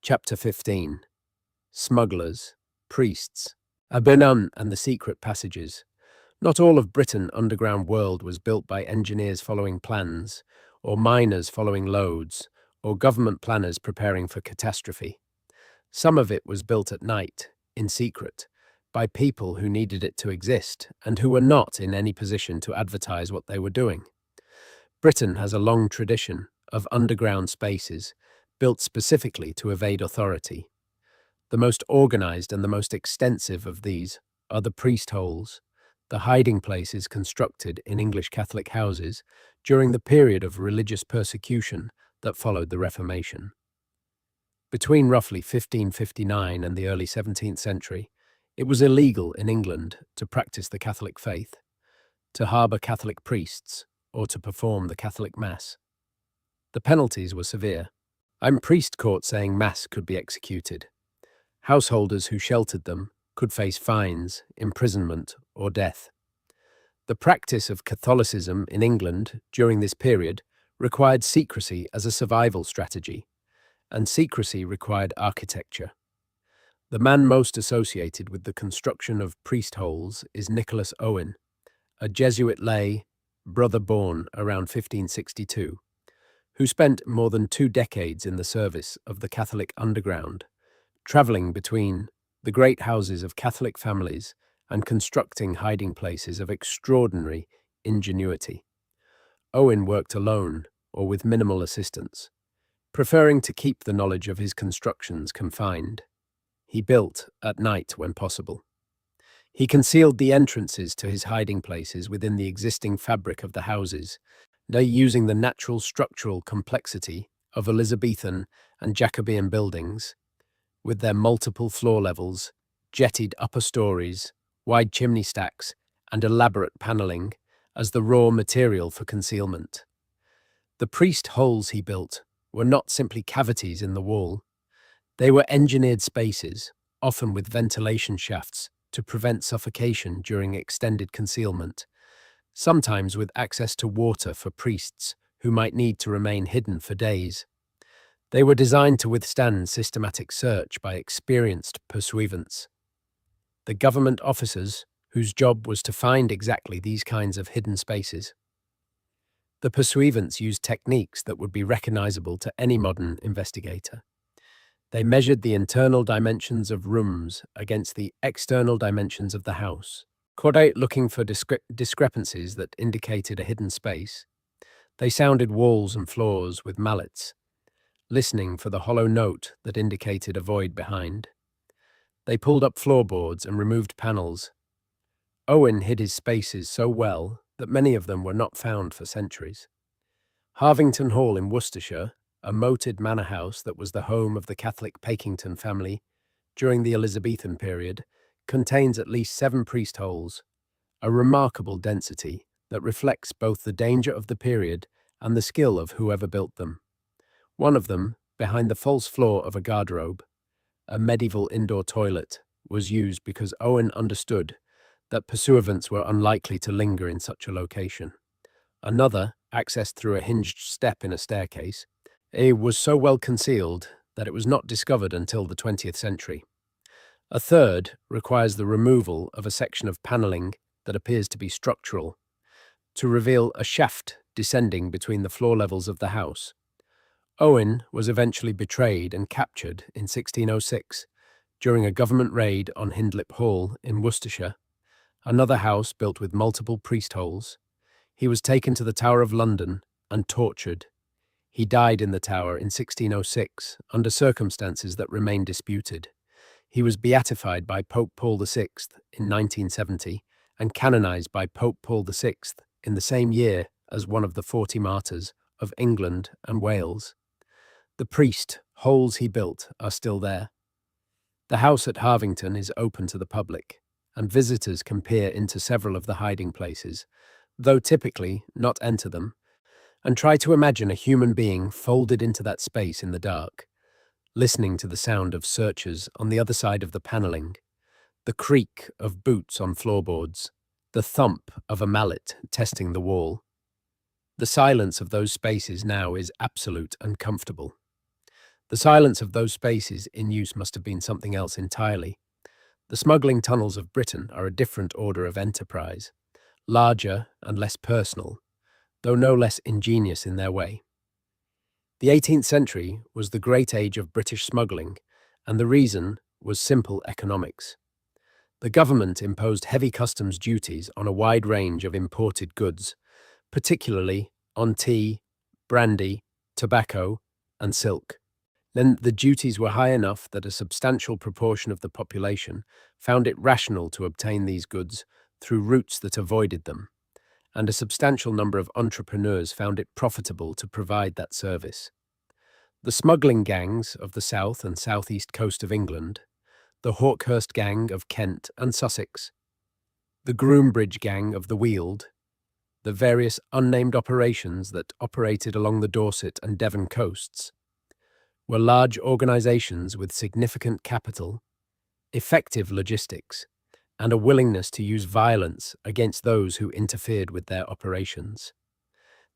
Chapter 15. Smugglers, Priests, Abenun and the Secret Passages. Not all of Britain's underground world was built by engineers following plans, or miners following loads, or government planners preparing for catastrophe. Some of it was built at night, in secret, by people who needed it to exist and who were not in any position to advertise what they were doing. Britain has a long tradition of underground spaces built specifically to evade authority. The most organized and the most extensive of these are the priest holes, the hiding places constructed in English Catholic houses during the period of religious persecution that followed the Reformation. Between roughly 1559 and the early 17th century, it was illegal in England to practice the Catholic faith, to harbour Catholic priests, or to perform the Catholic Mass. The penalties were severe. I'm priest caught saying Mass could be executed. Householders who sheltered them could face fines, imprisonment, or death. The practice of Catholicism in England during this period required secrecy as a survival strategy, and secrecy required architecture. The man most associated with the construction of priest holes is Nicholas Owen, a Jesuit lay brother born around 1562, who spent more than 2 decades in the service of the Catholic underground, travelling between the great houses of Catholic families and constructing hiding places of extraordinary ingenuity. Owen worked alone or with minimal assistance, preferring to keep the knowledge of his constructions confined. He built at night when possible. He concealed the entrances to his hiding places within the existing fabric of the houses, using the natural structural complexity of Elizabethan and Jacobean buildings, with their multiple floor levels, jettied upper stories, wide chimney stacks, and elaborate panelling as the raw material for concealment. The priest holes he built were not simply cavities in the wall. They were engineered spaces, often with ventilation shafts to prevent suffocation during extended concealment, sometimes with access to water for priests who might need to remain hidden for days. They were designed to withstand systematic search by experienced pursuivants, the government officers whose job was to find exactly these kinds of hidden spaces. The pursuivants used techniques that would be recognizable to any modern investigator. They measured the internal dimensions of rooms against the external dimensions of the house. Looking for discrepancies that indicated a hidden space, they sounded walls and floors with mallets, listening for the hollow note that indicated a void behind. They pulled up floorboards and removed panels. Owen hid his spaces so well that many of them were not found for centuries. Harvington Hall in Worcestershire, a moated manor house that was the home of the Catholic Pakington family during the Elizabethan period, contains at least 7 priest holes, a remarkable density that reflects both the danger of the period and the skill of whoever built them. One of them, behind the false floor of a garderobe, a medieval indoor toilet, was used because Owen understood that pursuivants were unlikely to linger in such a location. Another, accessed through a hinged step in a staircase, was so well concealed that it was not discovered until the 20th century. A third requires the removal of a section of panelling that appears to be structural, to reveal a shaft descending between the floor levels of the house. Owen was eventually betrayed and captured in 1606, During a government raid on Hindlip Hall in Worcestershire, another house built with multiple priest holes, he was taken to the Tower of London and tortured. He died in the Tower in 1606 under circumstances that remain disputed. He was beatified by Pope Paul VI in 1970 and canonized by Pope Paul VI in the same year as one of the 40 martyrs of England and Wales. The priest holes he built are still there. The house at Harvington is open to the public, and visitors can peer into several of the hiding places, though typically not enter them, and try to imagine a human being folded into that space in the dark, listening to the sound of searchers on the other side of the panelling, the creak of boots on floorboards, the thump of a mallet testing the wall. The silence of those spaces now is absolute and comfortable. The silence of those spaces in use must have been something else entirely. The smuggling tunnels of Britain are a different order of enterprise, larger and less personal, though no less ingenious in their way. The 18th century was the great age of British smuggling, and the reason was simple economics. The government imposed heavy customs duties on a wide range of imported goods, particularly on tea, brandy, tobacco, and silk. Then the duties were high enough that a substantial proportion of the population found it rational to obtain these goods through routes that avoided them, and a substantial number of entrepreneurs found it profitable to provide that service. The smuggling gangs of the south and southeast coast of England, the Hawkhurst gang of Kent and Sussex, the Groombridge gang of the Weald, the various unnamed operations that operated along the Dorset and Devon coasts, were large organizations with significant capital, effective logistics, and a willingness to use violence against those who interfered with their operations.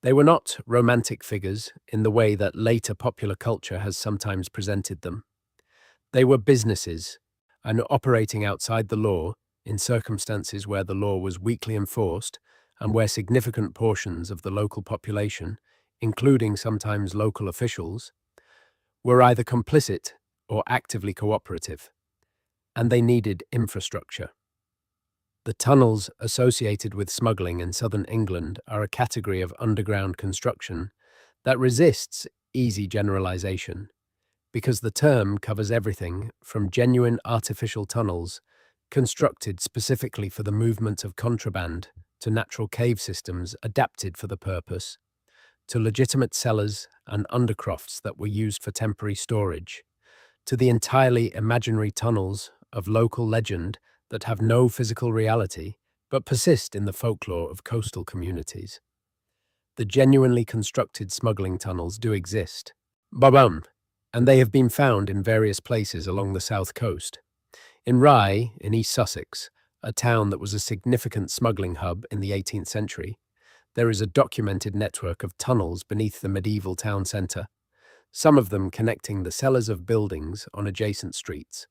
They were not romantic figures in the way that later popular culture has sometimes presented them. They were businesses, and operating outside the law in circumstances where the law was weakly enforced and where significant portions of the local population, including sometimes local officials, were either complicit or actively cooperative, and they needed infrastructure. The tunnels associated with smuggling in southern England are a category of underground construction that resists easy generalization, because the term covers everything from genuine artificial tunnels constructed specifically for the movement of contraband to natural cave systems adapted for the purpose, to legitimate cellars and undercrofts that were used for temporary storage, to the entirely imaginary tunnels of local legend that have no physical reality but persist in the folklore of coastal communities. The genuinely constructed smuggling tunnels do exist, and they have been found in various places along the south coast. In Rye, in East Sussex, a town that was a significant smuggling hub in the 18th century, there is a documented network of tunnels beneath the medieval town centre, some of them connecting the cellars of buildings on adjacent streets,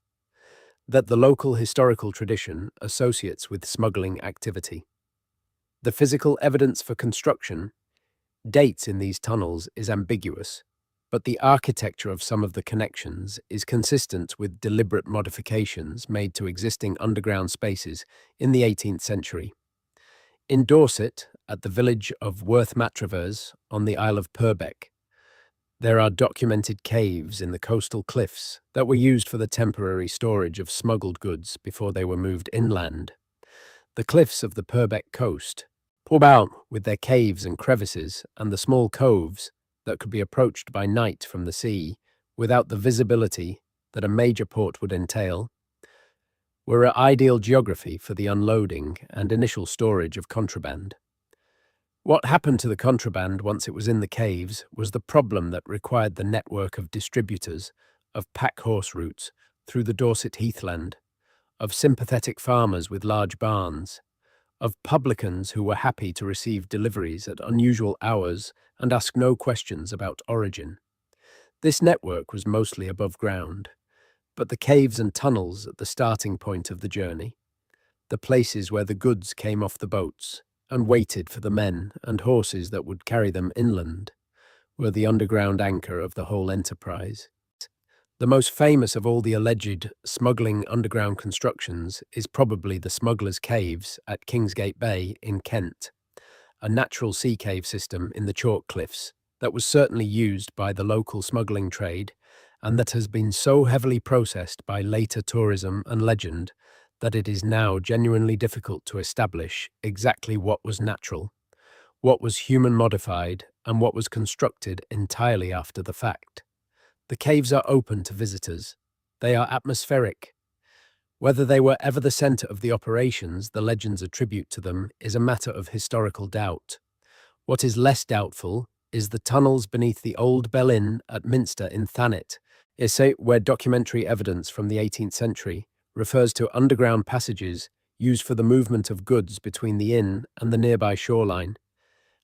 that the local historical tradition associates with smuggling activity. The physical evidence for construction dates in these tunnels is ambiguous, but the architecture of some of the connections is consistent with deliberate modifications made to existing underground spaces in the 18th century. In Dorset, at the village of Worth-Matravers on the Isle of Purbeck, there are documented caves in the coastal cliffs that were used for the temporary storage of smuggled goods before they were moved inland. The cliffs of the Purbeck coast, with their caves and crevices and the small coves that could be approached by night from the sea without the visibility that a major port would entail, were an ideal geography for the unloading and initial storage of contraband. What happened to the contraband once it was in the caves was the problem that required the network of distributors, of pack horse routes through the Dorset heathland, of sympathetic farmers with large barns, of publicans who were happy to receive deliveries at unusual hours and ask no questions about origin. This network was mostly above ground, but the caves and tunnels at the starting point of the journey, the places where the goods came off the boats and waited for the men and horses that would carry them inland, were the underground anchor of the whole enterprise. The most famous of all the alleged smuggling underground constructions is probably the Smugglers' Caves at Kingsgate Bay in Kent, a natural sea cave system in the chalk cliffs that was certainly used by the local smuggling trade and that has been so heavily processed by later tourism and legend that it is now genuinely difficult to establish exactly what was natural, what was human modified, and what was constructed entirely after the fact. The caves are open to visitors. They are atmospheric. Whether they were ever the center of the operations the legends attribute to them is a matter of historical doubt. What is less doubtful is the tunnels beneath the Old Bell Inn at Minster in Thanet, where documentary evidence from the 18th century refers to underground passages used for the movement of goods between the inn and the nearby shoreline,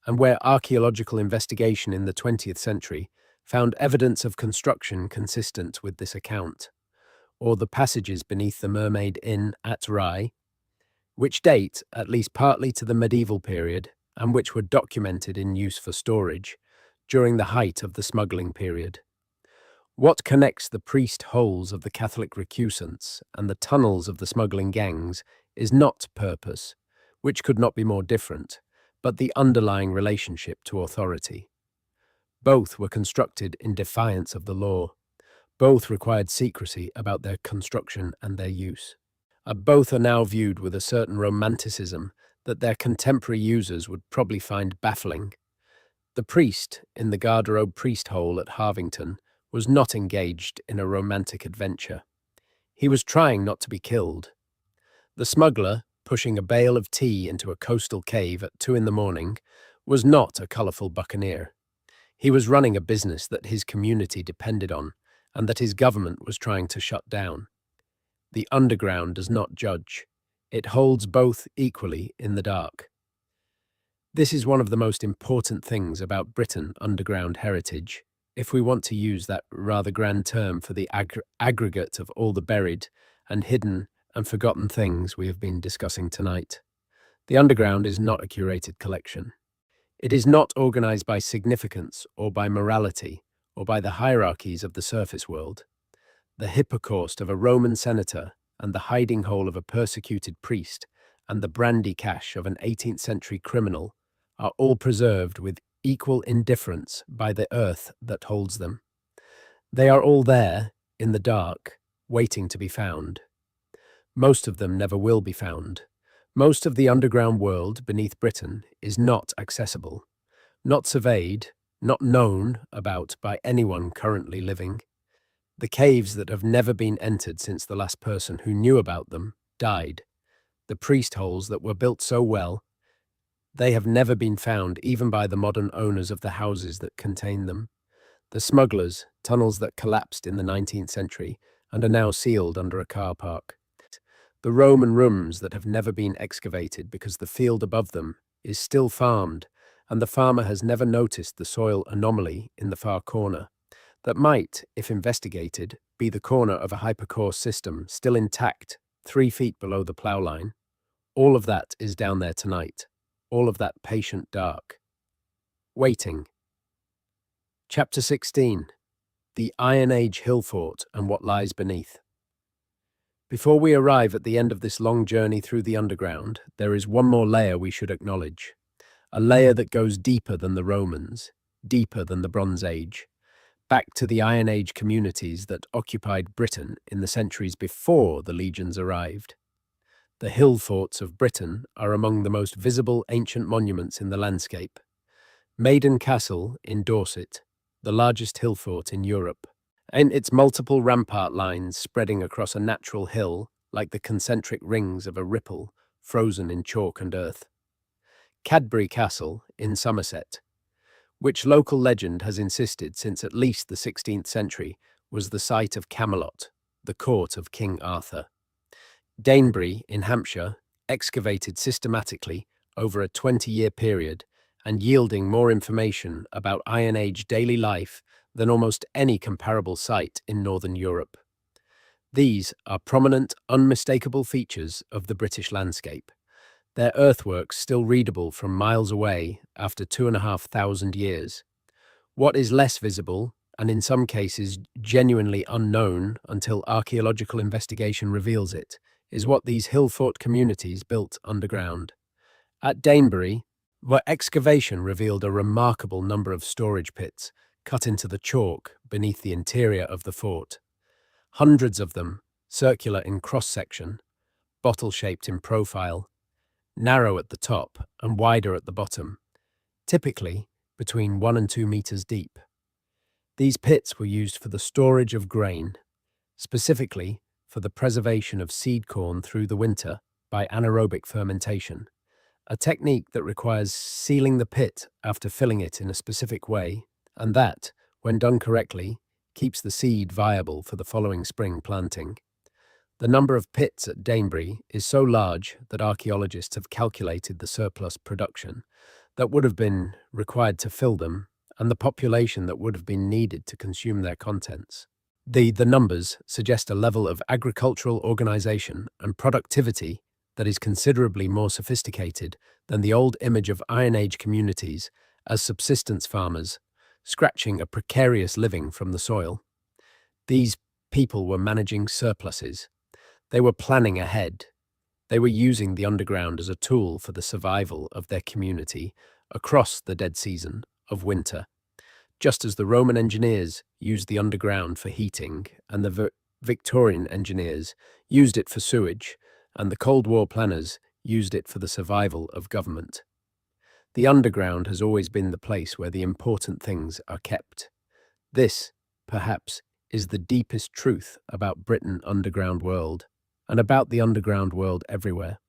and where archaeological investigation in the 20th century found evidence of construction consistent with this account, or the passages beneath the Mermaid Inn at Rye, which date at least partly to the medieval period and which were documented in use for storage during the height of the smuggling period. What connects the priest holes of the Catholic recusants and the tunnels of the smuggling gangs is not purpose, which could not be more different, but the underlying relationship to authority. Both were constructed in defiance of the law. Both required secrecy about their construction and their use. Both are now viewed with a certain romanticism that their contemporary users would probably find baffling. The priest in the Garderobe Priest Hole at Harvington was not engaged in a romantic adventure. He was trying not to be killed. The smuggler, pushing a bale of tea into a coastal cave at 2 a.m, was not a colourful buccaneer. He was running a business that his community depended on and that his government was trying to shut down. The underground does not judge. It holds both equally in the dark. This is one of the most important things about Britain underground heritage, if we want to use that rather grand term for the aggregate of all the buried and hidden and forgotten things we have been discussing tonight. The underground is not a curated collection. It is not organized by significance or by morality or by the hierarchies of the surface world. The hippocaust of a Roman senator and the hiding hole of a persecuted priest and the brandy cache of an 18th century criminal are all preserved with equal indifference by the earth that holds them. They are all there, in the dark, waiting to be found. Most of them never will be found. Most of the underground world beneath Britain is not accessible, not surveyed, not known about by anyone currently living. The caves that have never been entered since the last person who knew about them died. The priest holes that were built so well, they have never been found even by the modern owners of the houses that contain them. The smugglers, tunnels that collapsed in the 19th century and are now sealed under a car park. The Roman rooms that have never been excavated because the field above them is still farmed and the farmer has never noticed the soil anomaly in the far corner that might, if investigated, be the corner of a hypercore system still intact 3 feet below the plough line. All of that is down there tonight. All of that patient dark. Waiting. Chapter 16. The Iron Age Hill Fort and What Lies Beneath. Before we arrive at the end of this long journey through the underground, there is one more layer we should acknowledge. A layer that goes deeper than the Romans, deeper than the Bronze Age, back to the Iron Age communities that occupied Britain in the centuries before the legions arrived. The hill forts of Britain are among the most visible ancient monuments in the landscape. Maiden Castle in Dorset, the largest hill fort in Europe, and its multiple rampart lines spreading across a natural hill like the concentric rings of a ripple frozen in chalk and earth. Cadbury Castle in Somerset, which local legend has insisted since at least the 16th century was the site of Camelot, the court of King Arthur. Danebury in Hampshire, excavated systematically over a 20-year period and yielding more information about Iron Age daily life than almost any comparable site in Northern Europe. These are prominent, unmistakable features of the British landscape, their earthworks still readable from miles away after 2,500 years. What is less visible and in some cases genuinely unknown until archaeological investigation reveals it, is what these hill-fort communities built underground. At Danebury, where excavation revealed a remarkable number of storage pits cut into the chalk beneath the interior of the fort. Hundreds of them, circular in cross-section, bottle-shaped in profile, narrow at the top and wider at the bottom, typically between 1 and 2 meters deep. These pits were used for the storage of grain, specifically for the preservation of seed corn through the winter by anaerobic fermentation, a technique that requires sealing the pit after filling it in a specific way, and that, when done correctly, keeps the seed viable for the following spring planting. The number of pits at Danebury is so large that archaeologists have calculated the surplus production that would have been required to fill them and the population that would have been needed to consume their contents. The numbers suggest a level of agricultural organization and productivity that is considerably more sophisticated than the old image of Iron Age communities as subsistence farmers, scratching a precarious living from the soil. These people were managing surpluses. They were planning ahead. They were using the underground as a tool for the survival of their community across the dead season of winter, just as the Roman engineers used the underground for heating and the Victorian engineers used it for sewage, and the Cold War planners used it for the survival of government. The underground has always been the place where the important things are kept. This, perhaps, is the deepest truth about Britain's underground world, and about the underground world everywhere.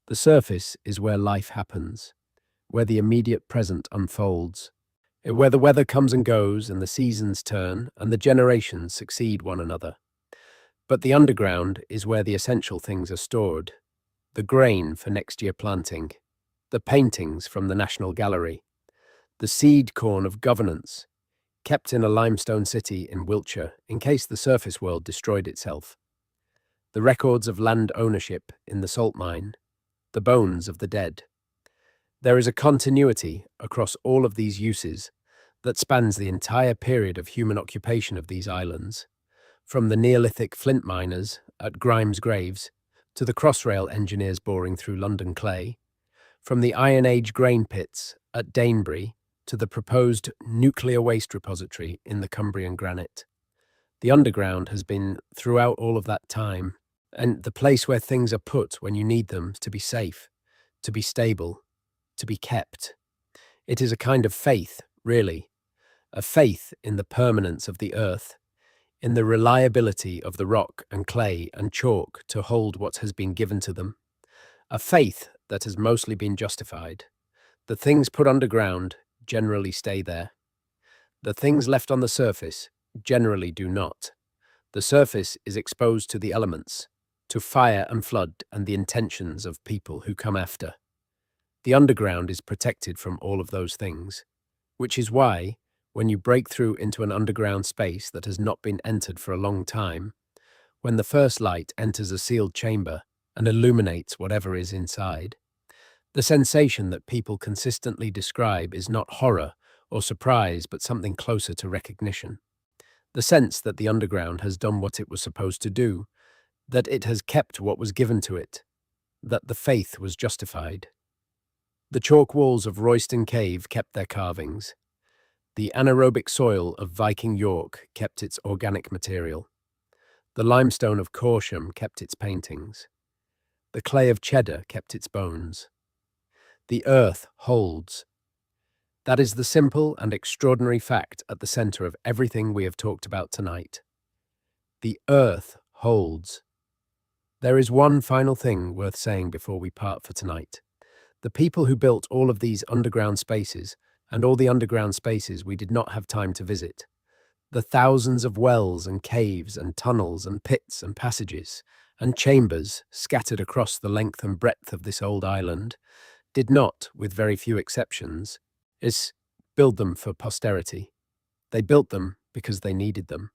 The surface is where life happens, where the immediate present unfolds, where the weather comes and goes and the seasons turn and the generations succeed one another. But the underground is where the essential things are stored: the grain for next year planting, the paintings from the National Gallery, the seed corn of governance, kept in a limestone city in Wiltshire in case the surface world destroyed itself, the records of land ownership in the salt mine, the bones of the dead. There is a continuity across all of these uses that spans the entire period of human occupation of these islands, from the Neolithic flint miners at Grimes Graves to the Crossrail engineers boring through London clay, from the Iron Age grain pits at Danebury to the proposed nuclear waste repository in the Cumbrian granite. The underground has been throughout all of that time, and the place where things are put when you need them to be safe, to be stable, to be kept. It is a kind of faith, really, a faith in the permanence of the earth, in the reliability of the rock and clay and chalk to hold what has been given to them, a faith that has mostly been justified. The things put underground generally stay there. The things left on the surface generally do not. The surface is exposed to the elements, to fire and flood and the intentions of people who come after. The underground is protected from all of those things, which is why, when you break through into an underground space that has not been entered for a long time, when the first light enters a sealed chamber and illuminates whatever is inside, the sensation that people consistently describe is not horror or surprise, but something closer to recognition. The sense that the underground has done what it was supposed to do, that it has kept what was given to it, that the faith was justified. The chalk walls of Royston Cave kept their carvings. The anaerobic soil of Viking York kept its organic material. The limestone of Corsham kept its paintings. The clay of Cheddar kept its bones. The earth holds. That is the simple and extraordinary fact at the center of everything we have talked about tonight. The earth holds. There is one final thing worth saying before we part for tonight. The people who built all of these underground spaces, and all the underground spaces we did not have time to visit, the thousands of wells and caves and tunnels and pits and passages and chambers scattered across the length and breadth of this old island, did not, with very few exceptions, build them for posterity. They built them because they needed them.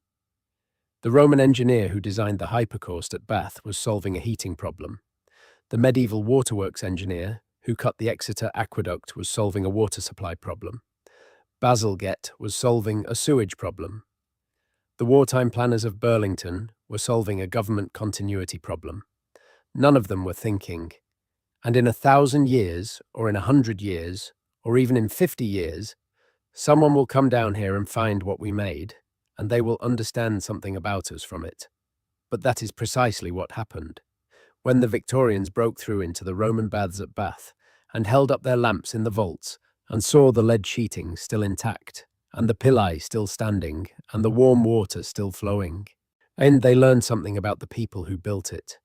The Roman engineer who designed the hypercaust at Bath was solving a heating problem. The medieval waterworks engineer who cut the Exeter aqueduct was solving a water supply problem. Bazalgette was solving a sewage problem. The wartime planners of Burlington were solving a government continuity problem. None of them were thinking, and in 1,000 years, or in 100 years, or even in 50 years, someone will come down here and find what we made, and they will understand something about us from it. But that is precisely what happened. When the Victorians broke through into the Roman baths at Bath and held up their lamps in the vaults and saw the lead sheeting still intact, and the pillae still standing, and the warm water still flowing, and they learned something about the people who built it.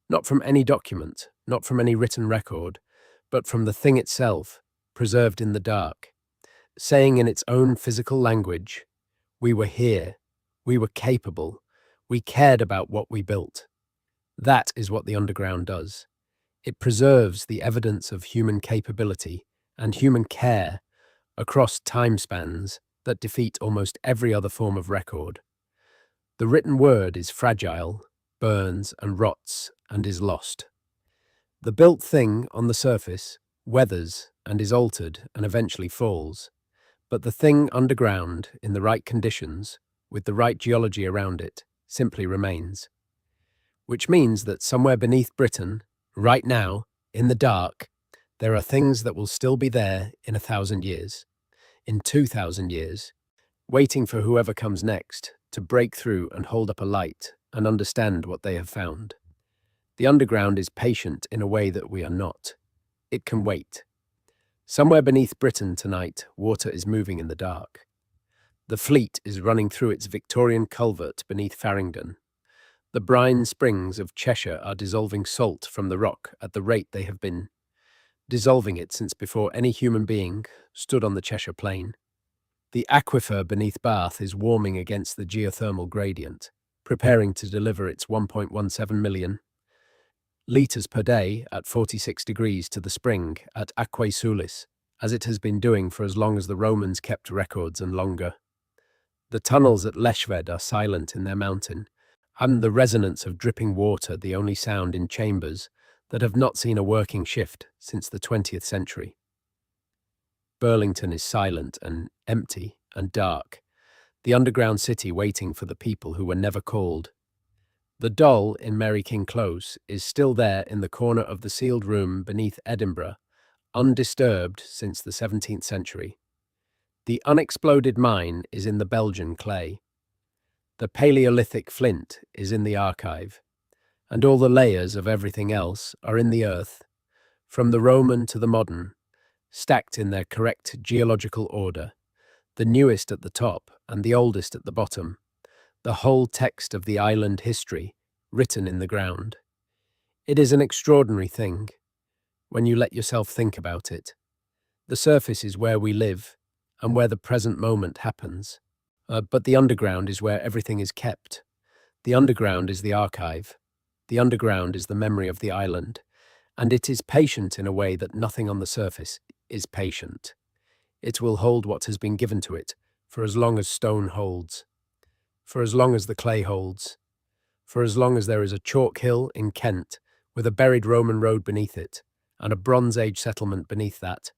Not from any document, not from any written record, but from the thing itself, preserved in the dark, saying in its own physical language, "We were here, we were capable, we cared about what we built." That is what the underground does. It preserves the evidence of human capability and human care across time spans that defeat almost every other form of record. The written word is fragile, burns and rots and is lost. The built thing on the surface weathers and is altered and eventually falls, but the thing underground, in the right conditions, with the right geology around it, simply remains. Which means that somewhere beneath Britain, right now, in the dark, there are things that will still be there in 1,000 years, in 2,000 years, waiting for whoever comes next to break through and hold up a light and understand what they have found. The underground is patient in a way that we are not. It can wait. Somewhere beneath Britain tonight, water is moving in the dark. The Fleet is running through its Victorian culvert beneath Farringdon. The brine springs of Cheshire are dissolving salt from the rock at the rate they have been dissolving it since before any human being stood on the Cheshire Plain. The aquifer beneath Bath is warming against the geothermal gradient, preparing to deliver its 1.17 million litres per day at 46 degrees to the spring at Aquae Sulis, as it has been doing for as long as the Romans kept records and longer. The tunnels at Lechved are silent in their mountain, and the resonance of dripping water the only sound in chambers that have not seen a working shift since the 20th century. Burlington is silent and empty and dark, the underground city waiting for the people who were never called. The doll in Mary King Close is still there in the corner of the sealed room beneath Edinburgh, undisturbed since the 17th century. The unexploded mine is in the Belgian clay. The Paleolithic flint is in the archive, and all the layers of everything else are in the earth, from the Roman to the modern, stacked in their correct geological order, the newest at the top and the oldest at the bottom, the whole text of the island history written in the ground. It is an extraordinary thing, when you let yourself think about it. The surface is where we live, and where the present moment happens. But the underground is where everything is kept. The underground is the archive. The underground is the memory of the island, and it is patient in a way that nothing on the surface is patient. It will hold what has been given to it for as long as stone holds, for as long as the clay holds, for as long as there is a chalk hill in Kent with a buried Roman road beneath it, and a Bronze Age settlement beneath that,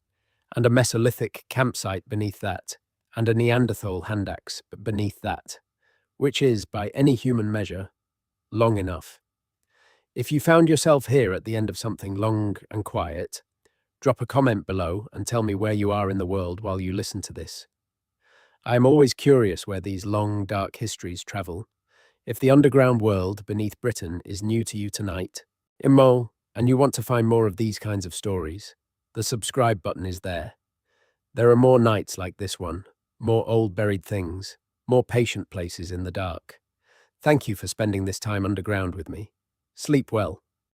and a Mesolithic campsite beneath that, and a Neanderthal hand axe beneath that, which is, by any human measure, long enough. If you found yourself here at the end of something long and quiet, drop a comment below and tell me where you are in the world while you listen to this. I am always curious where these long, dark histories travel. If the underground world beneath Britain is new to you tonight, and you want to find more of these kinds of stories, the subscribe button is there. There are more nights like this one, more old buried things, more patient places in the dark. Thank you for spending this time underground with me. Sleep well.